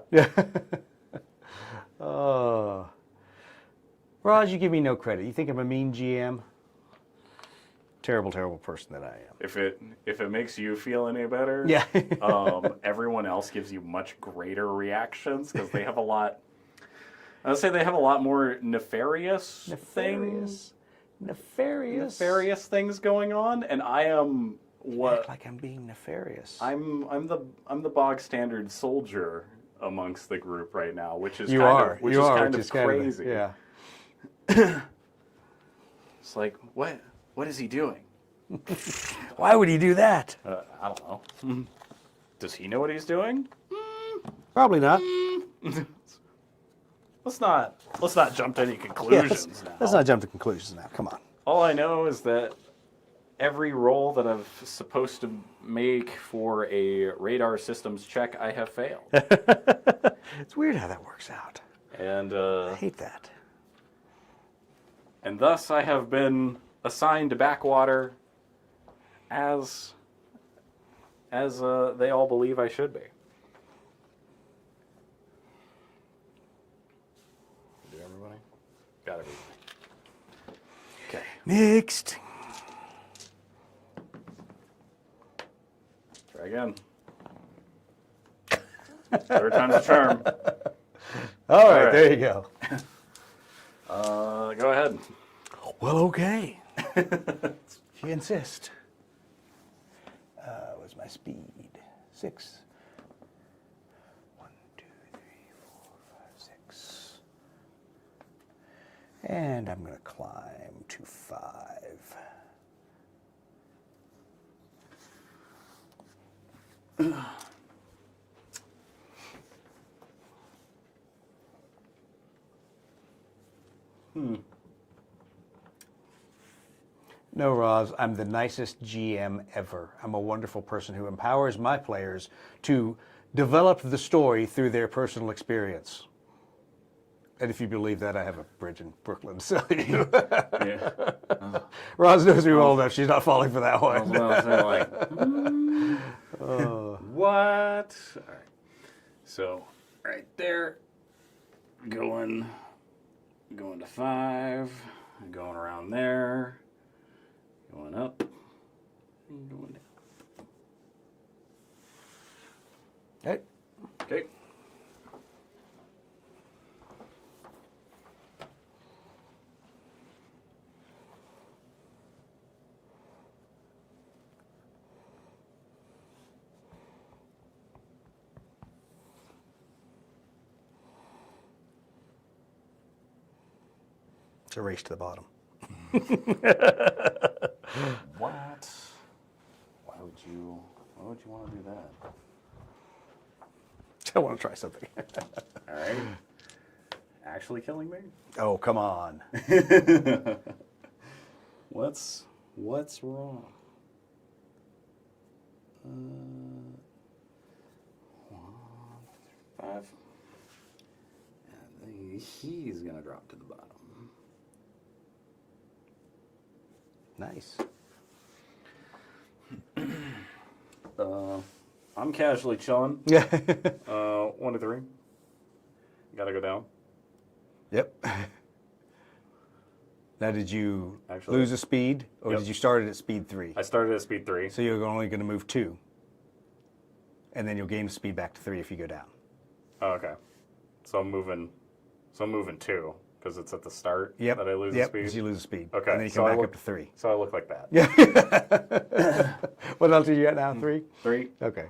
Oh. Raj, you give me no credit. You think I'm a mean GM? Terrible, terrible person that I am. If it makes you feel any better, Yeah. everyone else gives you much greater reactions because they have a lot. I would say they have a lot more nefarious things things going on, and I am Act like I'm being nefarious. I'm the bog standard soldier amongst the group right now, which is which kind is of crazy. Yeah. It's like what is he doing? Why would he do that? I don't know. Does he know what he's doing? Probably not. Let's not jump to any conclusions now. Let's not jump to conclusions now. Come on. All I know is that every roll that I'm supposed to make for a radar systems check, I have failed. It's weird how that works out. And I hate that. And thus I have been assigned to backwater as they all believe I should be. Did everybody? Got everybody. Okay. Next. Try again. Third time's a charm. All right, right. there you go. Go ahead. Well, okay. If you insist. What's my speed? 6. 1, 2, 3, 4, 5, 6. And I'm going to climb to 5. No, Roz, I'm the nicest GM ever. I'm a wonderful person who empowers my players to develop the story through their personal experience. And if you believe that, I have a bridge in Brooklyn to sell you. Yeah. Roz knows me well enough. She's not falling for that I was one. about to say, like, what? All right. So, right there, going to 5, going around there, going up, and going down. Okay. Okay. It's a race to the bottom. What? Why would you want to do that? I want to try something. All right. Actually killing me? Oh, come on. What's wrong? 5. And he's gonna drop to the bottom. Nice. I'm casually chilling. Yeah. 1 to 3. Gotta go down. Yep. Now, did you Actually, lose a speed, or yep. did you start it at speed 3? I started at speed 3. So you're only going to move 2, and then you'll gain speed back to 3 if you go down. Oh, okay. So I'm moving 2 because it's at the start Yep. that I lose the Yep. speed. Because you lose a speed. Okay. And then you so come I back look, up to 3. So I look like that. Yeah. What else are you at now? 3? 3. Okay.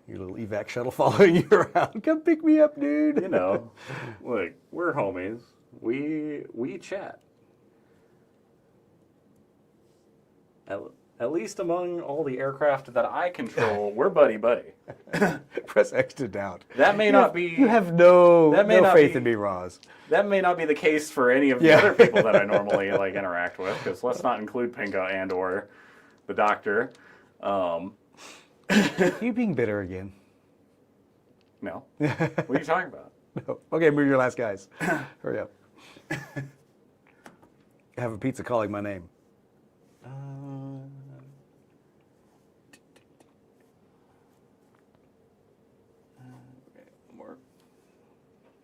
Your little evac shuttle following you around. Come pick me up, dude. You know, look, we're homies. We chat. At least among all the aircraft that I control, we're buddy-buddy. Press X to doubt. That may not be... You have no faith be, in me, Roz. That may not be the case for any of the other people that I normally interact with, because let's not include Pinka and or the doctor. You being bitter again? No. What are you talking about? No. Okay, move your last guys. Hurry up. I have a pizza calling my name. More.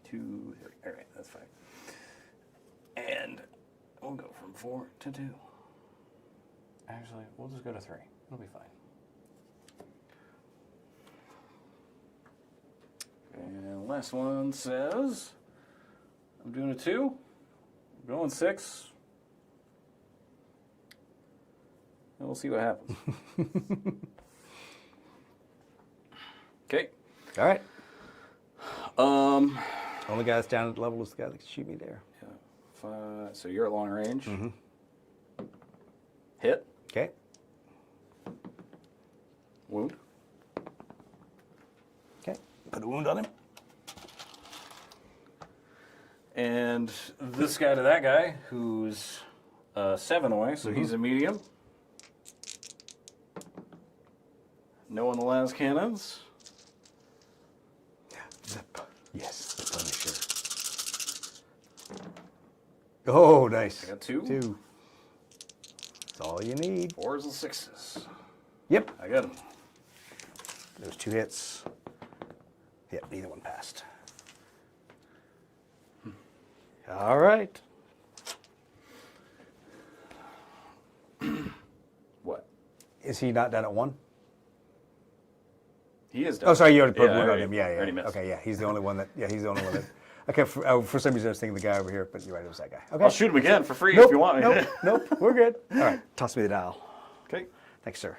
2, 3. All right, that's fine. And we'll go from 4 to 2. Actually, we'll just go to 3. It'll be fine. And last one says, I'm doing a 2. I'm going 6. And we'll see what happens. Okay. All right. Um. Only guy that's down at level is the guy that can shoot me there. Yeah. 5. So you're at long range. Mm-hmm. Hit. Okay. Wound. Okay. Put a wound on him. And this guy to that guy, who's 7 away, so he's a medium. No on the las cannons. Zip. Yes, the Punisher. Oh, nice. I got 2. 2. That's all you need. 4s and 6s. Yep. I got him. Those 2 hits. Yep, neither one passed. All right. What? Is he not done at 1? He is done. Oh, sorry, you already put Yeah, wound I on him. Yeah, already yeah. missed. Okay, yeah, he's the only one that. Yeah, he's the only one that. Okay, for some reason I was thinking the guy over here, but you're right, it was that guy. Okay. I'll shoot him again for free Nope, if you want me. nope, we're good. All right, toss me the dial. Okay. Thanks, sir.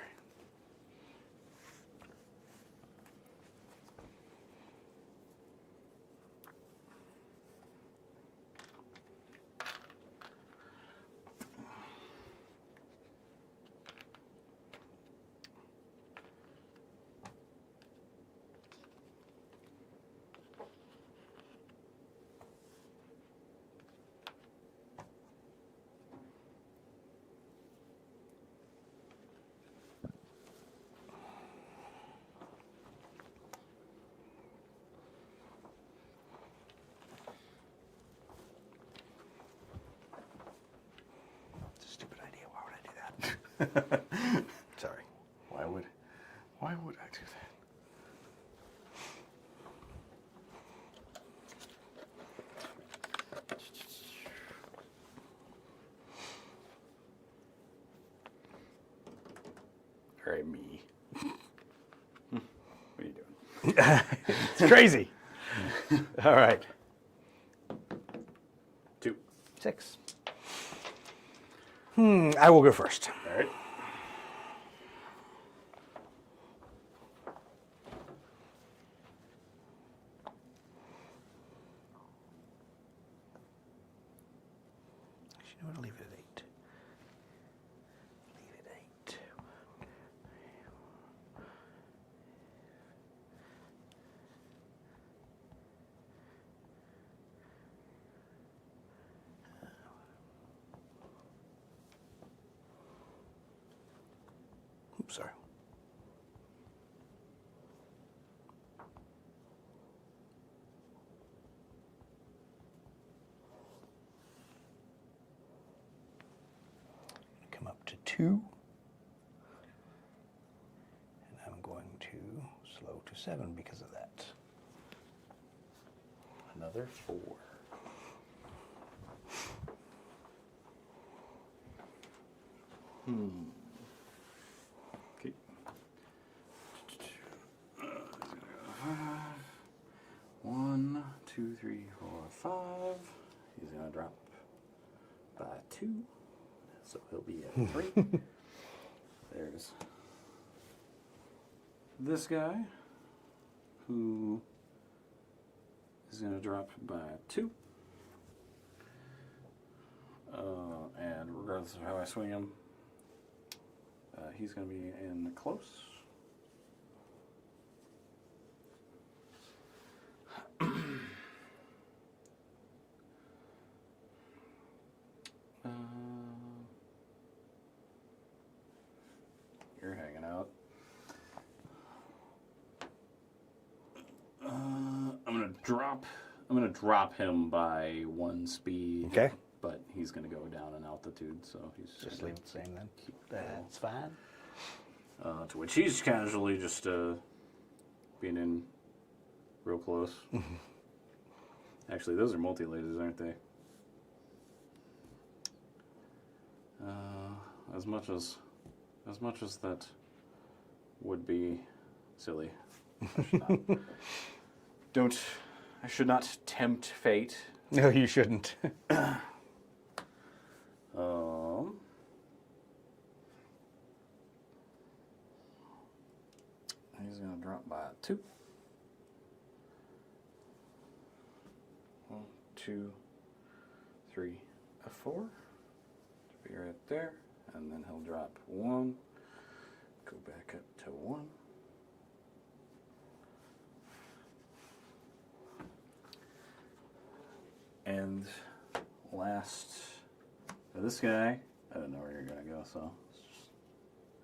Stupid idea. Why would I do that? Sorry. Why would I do that? All right, me. What are you doing? It's crazy. All right. 2. 6. I will go first. All right. You know what? I'll leave it at 8. Leave it at 8. Oops, sorry. Come up to 2. And I'm going to slow to 7 because of that. Another 4. Okay. 1, 2, 3, 4, 5. He's gonna drop by 2, so he'll be at 3. There's this guy, who is gonna drop by 2. And regardless of how I swing him, he's going to be in close. You're hanging out. I'm gonna drop him by 1 speed. Okay. But he's gonna go down in altitude, so he's Just leave it the same then. That's fine. To which he's casually just being in real close. Actually, those are multi-lasers, aren't they? As much as that would be silly. I should not tempt fate. No, you shouldn't. He's gonna drop by 2. 1, 2, 3, 4. Be right there, and then he'll drop 1. Go back up to 1. And last, this guy, I don't know where you're gonna go, so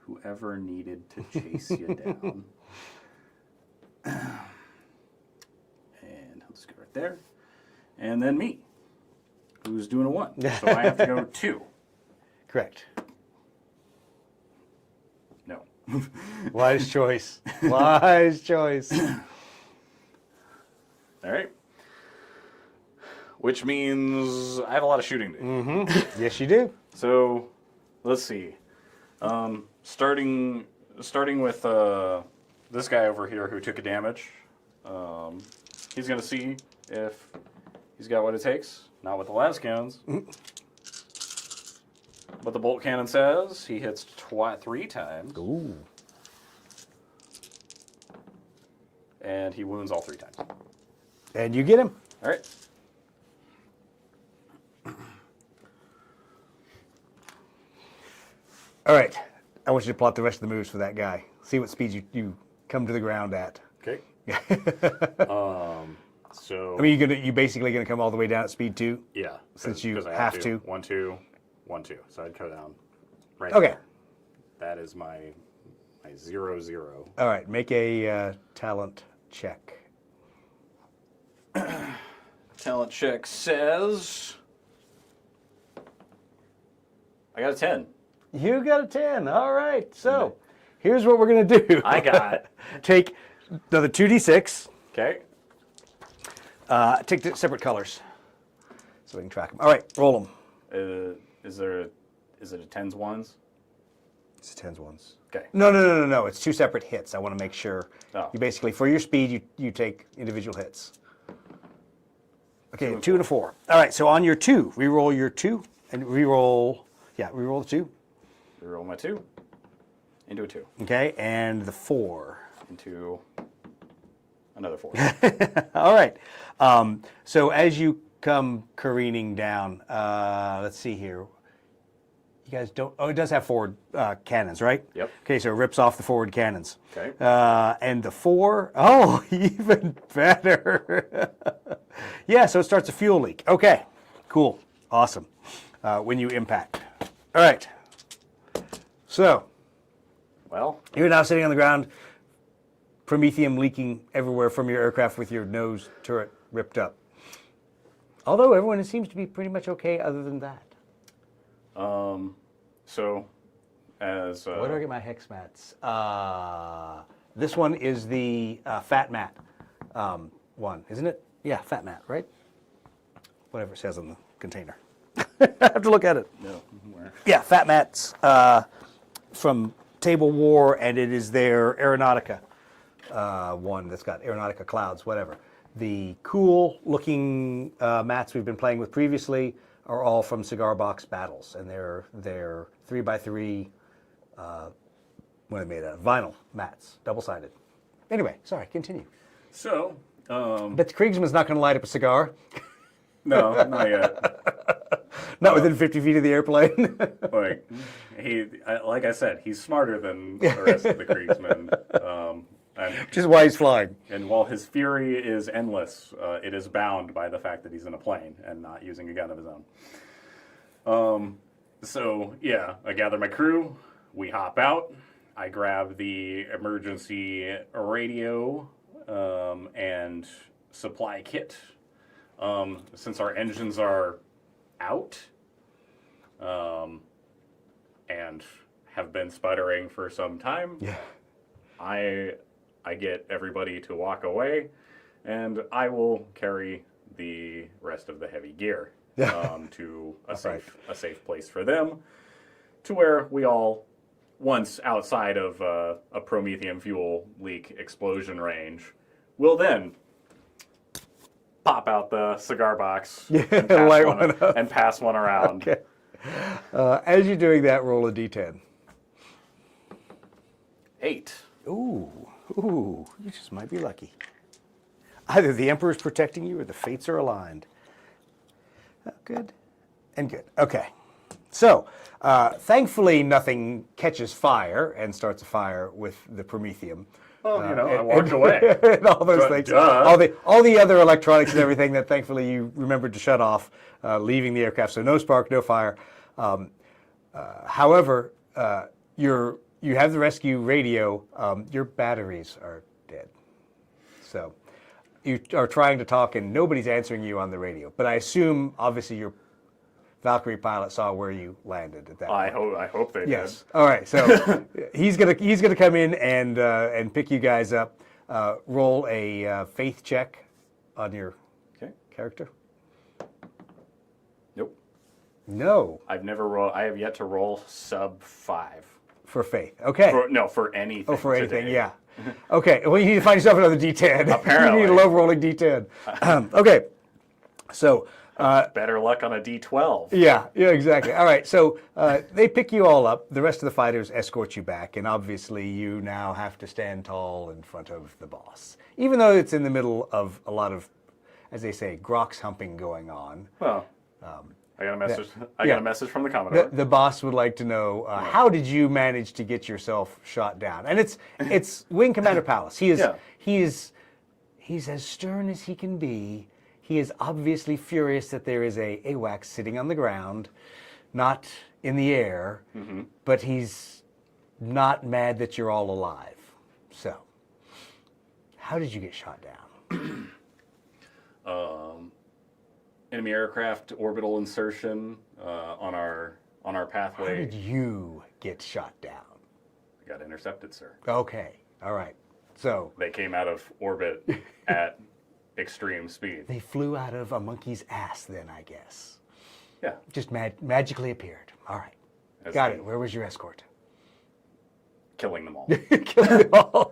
whoever needed to chase you down. And he'll just go right there. And then me, who's doing a 1. So I have to go 2. Correct. No. Wise choice. Wise choice. All right. Which means I have a lot of shooting to do. Mm-hmm. Yes, you do. So, let's see. Starting with this guy over here who took a damage. He's going to see if he's got what it takes. Not with the las cannons. But the bolt cannon says he hits 3 times. Ooh. And he wounds all 3 times. And you get him. All right. All right. I want you to plot the rest of the moves for that guy. See what speed you come to the ground at. Okay. So. I mean, you basically gonna come all the way down at speed 2? Yeah. Since you I have to. 1, 2, 1, 2. So I'd go down right Okay. there. That is my 0, 0. All right. Make a talent check. Talent check says I got a 10. You got a 10. All right. So here's what we're going to do. I got. Take another 2d6. Okay. Take the separate colors so we can track them. All right. Roll them. Is it a 10s, 1s? It's 10s, 1s. Okay. No. It's 2 separate hits. I want to make sure. Oh. You basically, for your speed, you take individual hits. Okay, 2 and a 4. All right, so on your 2, re-roll your 2 and re-roll the 2. Reroll my 2 into a 2. Okay, and the 4. Into another 4. All right. So as you come careening down. Let's see here. You guys don't. Oh, it does have forward cannons, right? Yep. Okay, so it rips off the forward cannons. Okay. And the 4. Oh, even better. Yeah, so it starts a fuel leak. Okay, cool, awesome. When you impact. All right. So Well, you're now sitting on the ground, promethium leaking everywhere from your aircraft with your nose turret ripped up. Although everyone seems to be pretty much okay other than that. so as Where do I get my hex mats? This one is the fat mat one, isn't it? Yeah, fat mat, right? Whatever it says on the container. I have to look at it. no, where? Yeah, fat mats from Table War, and it is their Aeronautica one that's got Aeronautica clouds, whatever. The cool-looking mats we've been playing with previously are all from Cigar Box Battles, and they're 3x3, what are they made out of? Vinyl mats, double-sided. Anyway, sorry, continue. So, But the Kriegsman's not going to light up a cigar, no, not yet. not within 50 feet of the airplane. Like like I said, he's smarter than the rest of the Kriegsmen. Which is why he's flying. And while his fury is endless, it is bound by the fact that he's in a plane and not using a gun of his own. So, yeah, I gather my crew, we hop out, I grab the emergency radio and supply kit. Since our engines are out and have been sputtering for some time, Yeah. I get everybody to walk away, and I will carry the rest of the heavy gear to a safe place for them, to where we all, once outside of a promethium fuel leak explosion range, will then pop out the cigar box and, pass one around. Okay. As you're doing that, roll a d10. 8. Ooh, you just might be lucky. Either the Emperor's protecting you or the fates are aligned. Oh, good and good. Okay. So, thankfully, nothing catches fire and starts a fire with the promethium. Well, I walked away. And all those things. Duh. All the other electronics and everything that thankfully you remembered to shut off, leaving the aircraft. So no spark, no fire. However, you have the rescue radio. Your batteries are dead. So you are trying to talk and nobody's answering you on the radio. But I assume, obviously, your Valkyrie pilot saw where you landed at that point. I hope they Yes. All right. So he's gonna come in and pick you guys up. Roll a faith check on your character. Nope. No. I have yet to roll sub 5. For faith. Okay. For anything. Oh, for anything. today. Yeah. Okay. Well, you need to find yourself another D10. Apparently. You need a low rolling D10. Okay. So. Better luck on a D12. Yeah, exactly. All right, so they pick you all up. The rest of the fighters escort you back, and obviously you now have to stand tall in front of the boss. Even though it's in the middle of a lot of, as they say, grox humping going on. Well, I got a message. I got a message from the Commodore. The boss would like to know how did you manage to get yourself shot down? And it's Wing Commander Palace. He's as stern as he can be. He is obviously furious that there is a AWACS sitting on the ground, not in the air, but he's not mad that you're all alive. So, how did you get shot down? Enemy aircraft orbital insertion on our pathway. How did you get shot down? Got intercepted, sir. Okay, all right. So They came out of orbit at extreme speed. they flew out of a monkey's ass then, I guess. Yeah. Just magically appeared. All right. Got it. Where was your escort? Killing them all. Killing them all.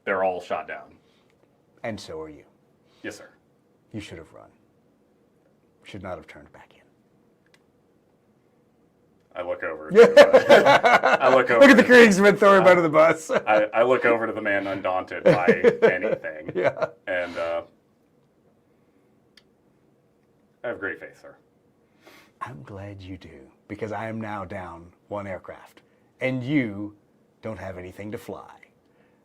They're all shot down. And so are you. Yes, sir. You should have run. Should not have turned back in. I look over. I look over. Look at the Kriegsman throwing him under the bus. I look over to the man undaunted by anything. Yeah. And great faith, sir. I'm glad you do, because I am now down one aircraft, and you don't have anything to fly.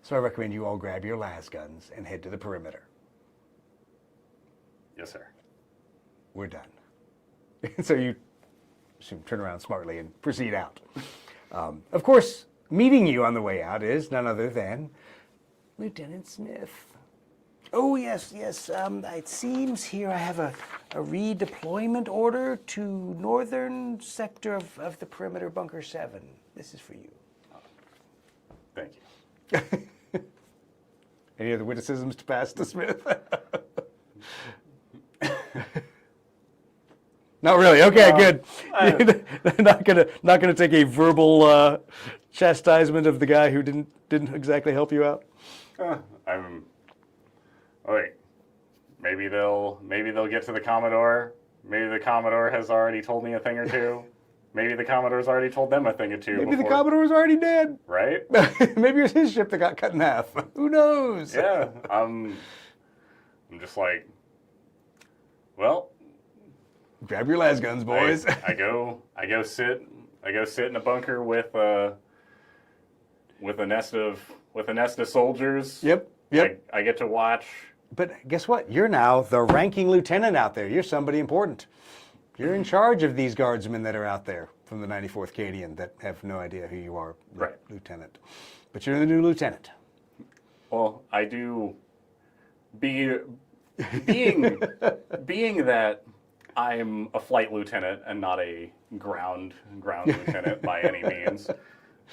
So I recommend you all grab your las guns and head to the perimeter. Yes, sir. We're done. So you turn around smartly and proceed out. Of course, meeting you on the way out is none other than Lieutenant Smith. Oh, yes. It seems here I have a redeployment order to northern sector of the perimeter, Bunker 7. This is for you. Thank you. Any other witticisms to pass to Smith? Not really. Okay, good. Not gonna take a verbal chastisement of the guy who didn't exactly help you out. Wait. Maybe they'll get to the Commodore. Maybe the Commodore has already told me a thing or two. Maybe the Commodore's already told them a thing or two. Maybe the Commodore's already dead. Right? Maybe it was his ship that got cut in half. Who knows? Yeah. I'm just like, well, grab your las guns, boys. I go sit in a bunker with a nest of soldiers. Yep. I get to watch. But guess what? You're now the ranking lieutenant out there. You're somebody important. You're in charge of these guardsmen that are out there from the 94th Cadian that have no idea who you are, right, lieutenant. But you're the new lieutenant. Well, I do. Being that I'm a flight lieutenant and not a ground lieutenant by any means.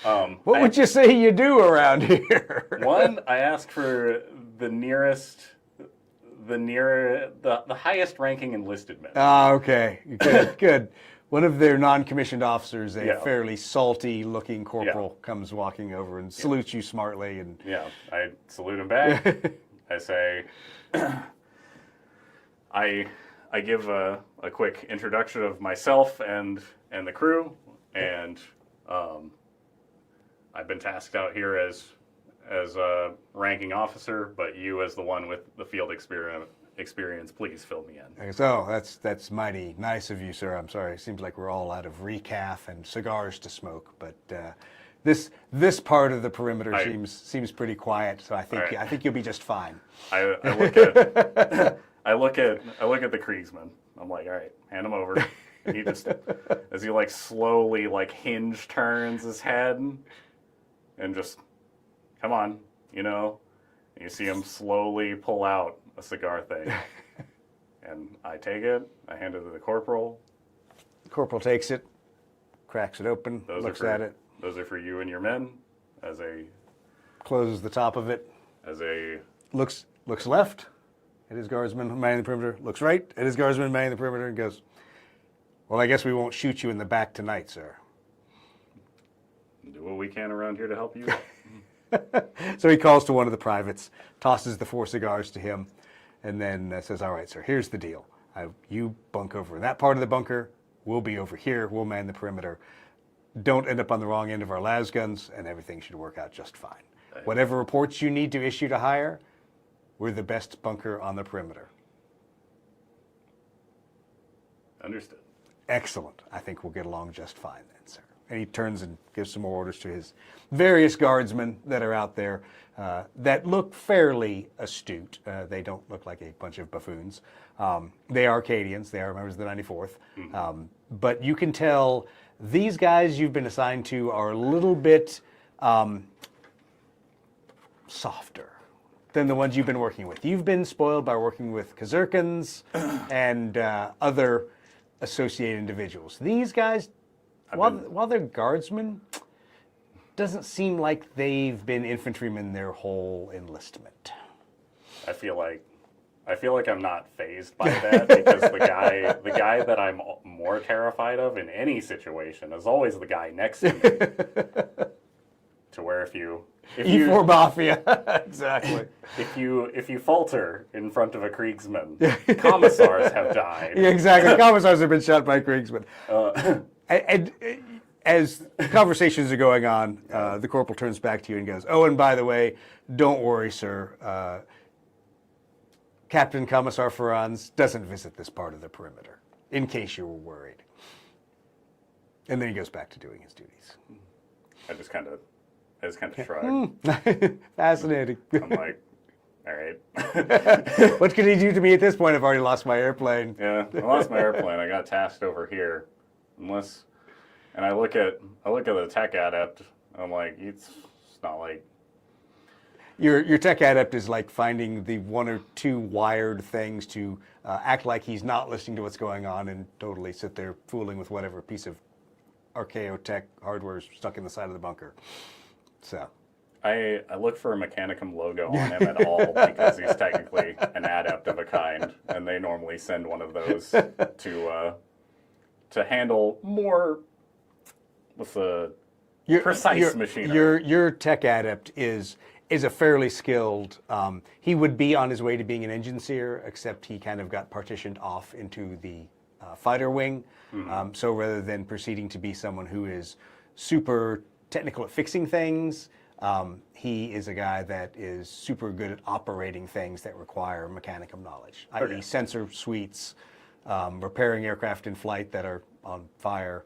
What would you say you do around here? One, I ask for the highest ranking enlisted men. Ah, okay. Good. One of their non-commissioned officers, a fairly salty-looking corporal, comes walking over and salutes you smartly. And I salute him back. I say, I give a quick introduction of myself and the crew, and I've been tasked out here as a ranking officer, but you as the one with the field experience, please fill me in. So that's mighty nice of you, sir. I'm sorry. It seems like we're all out of recaf and cigars to smoke, but this part of the perimeter seems pretty quiet. So I think you'll be just fine. I look at I look at the Kriegsman. I'm like, all right, hand him over. And he just, as he like slowly like hinge turns his head, and just, come on, and you see him slowly pull out a cigar thing. And I take it, I hand it to the corporal. The corporal takes it, cracks it open, looks at it. Those are for you and your men. Closes the top of it. Looks left at his guardsman manning the perimeter, looks right at his guardsman manning the perimeter, and goes, well, I guess we won't shoot you in the back tonight, sir. Do what we can around here to help you. So he calls to one of the privates, tosses the 4 cigars to him, and then says, all right, sir, here's the deal. You bunk over in that part of the bunker. We'll be over here. We'll man the perimeter. Don't end up on the wrong end of our las guns, and everything should work out just fine. Whatever reports you need to issue to hire, we're the best bunker on the perimeter. Understood. Excellent. I think we'll get along just fine then, sir. And he turns and gives some more orders to his various guardsmen that are out there that look fairly astute. They don't look like a bunch of buffoons. They are Acadians. They are members of the 94th. Mm-hmm. But you can tell these guys you've been assigned to are a little bit softer than the ones you've been working with. You've been spoiled by working with Kazurkans and other associated individuals. These guys, while they're guardsmen, doesn't seem like they've been infantrymen their whole enlistment. I feel like I'm not fazed by that because the guy that I'm more terrified of in any situation is always the guy next to me. To where if you E4 Mafia, exactly. If you falter in front of a Kriegsman, commissars have died. Yeah, exactly. Commissars have been shot by Kriegsmen. And as conversations are going on, the corporal turns back to you and goes, oh, and by the way, don't worry, sir. Captain Commissar Ferranz doesn't visit this part of the perimeter. in case you were worried. And then he goes back to doing his duties. I just kind of shrugged. Fascinating. I'm like, all right. What could he do to me at this point? I've already lost my airplane. Yeah, I lost my airplane. I got tasked over here. And I look at the tech adept. I'm like, it's not like. Your tech adept is like finding the one or two wired things to act like he's not listening to what's going on and totally sit there fooling with whatever piece of archaeo tech hardware is stuck in the side of the bunker. So. I look for a Mechanicum logo on him at all because he's technically an adept of a kind, and they normally send one of those to handle more with the precise machinery. Your tech adept is a fairly skilled. He would be on his way to being an engine seer, except he kind of got partitioned off into the fighter wing. So rather than proceeding to be someone who is super technical at fixing things. He is a guy that is super good at operating things that require Mechanicum knowledge, i.e. sensor suites, repairing aircraft in flight that are on fire,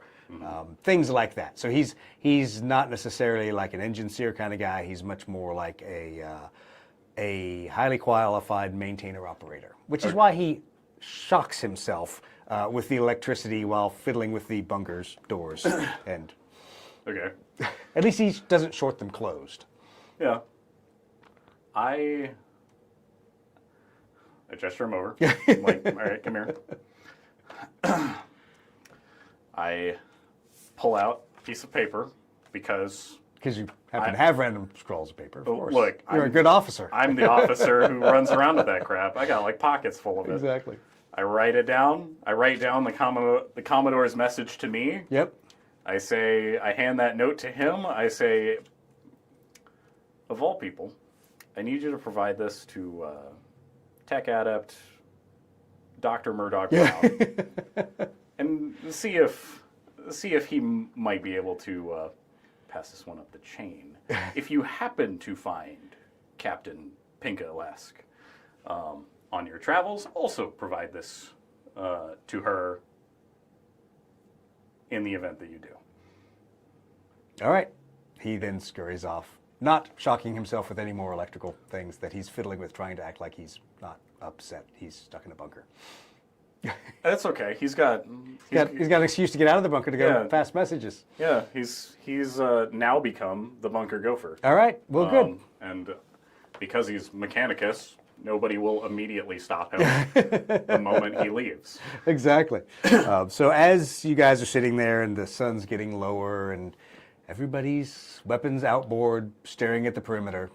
things like that. So he's not necessarily like an engine seer kind of guy. He's much more like a highly qualified maintainer operator, which is why he shocks himself with the electricity while fiddling with the bunker's doors and. Okay. At least he doesn't short them closed. Yeah. I gesture him over. I'm like, all right, come here. I pull out a piece of paper because you happen to have random scrolls of paper, of course. Look, you're a good officer. I'm the officer who runs around with that crap. I got like pockets full of it. Exactly. I write it down. I write down the Commodore's message to me. Yep. I hand that note to him. I say, of all people, I need you to provide this to Tech Adept Dr. Murdoch Brown, and see if he might be able to pass this one up the chain. If you happen to find Captain Pinka-Lesk on your travels, also provide this to her in the event that you do. All right. He then scurries off, not shocking himself with any more electrical things that he's fiddling with, trying to act like he's not upset. He's stuck in a bunker. That's okay. He's got an excuse to get out of the bunker to go pass messages. Yeah, he's now become the bunker gopher. All right. Well, good. And because he's Mechanicus, nobody will immediately stop him the moment he leaves. Exactly. So as you guys are sitting there and the sun's getting lower and everybody's weapons outboard, staring at the perimeter,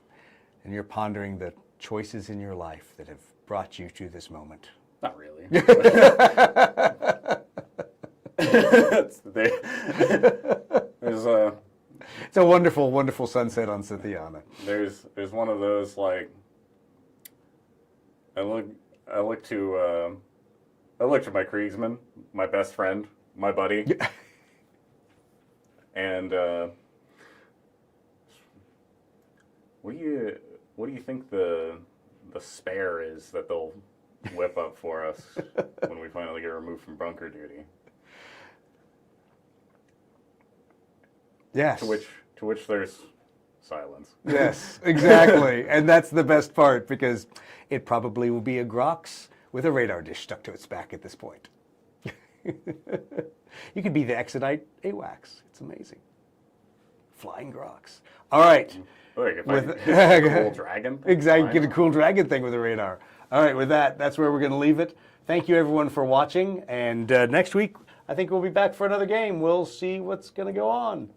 and you're pondering the choices in your life that have brought you to this moment. Not really. It's a wonderful, wonderful sunset on Cynthiana. There's one of those like I look to my Kriegsman, my best friend, my buddy, and what do you think the spare is that they'll whip up for us when we finally get removed from bunker duty? Yes. To which there's silence. Yes, exactly. And that's the best part because it probably will be a Grox with a radar dish stuck to its back at this point. You could be the Exodite AWACS. It's amazing. Flying Grox. All right. Look, if I get a cool dragon. Exactly. Get a cool dragon thing with a radar. All right, with that's where we're going to leave it. Thank you, everyone, for watching. And next week, I think we'll be back for another game. We'll see what's going to go on.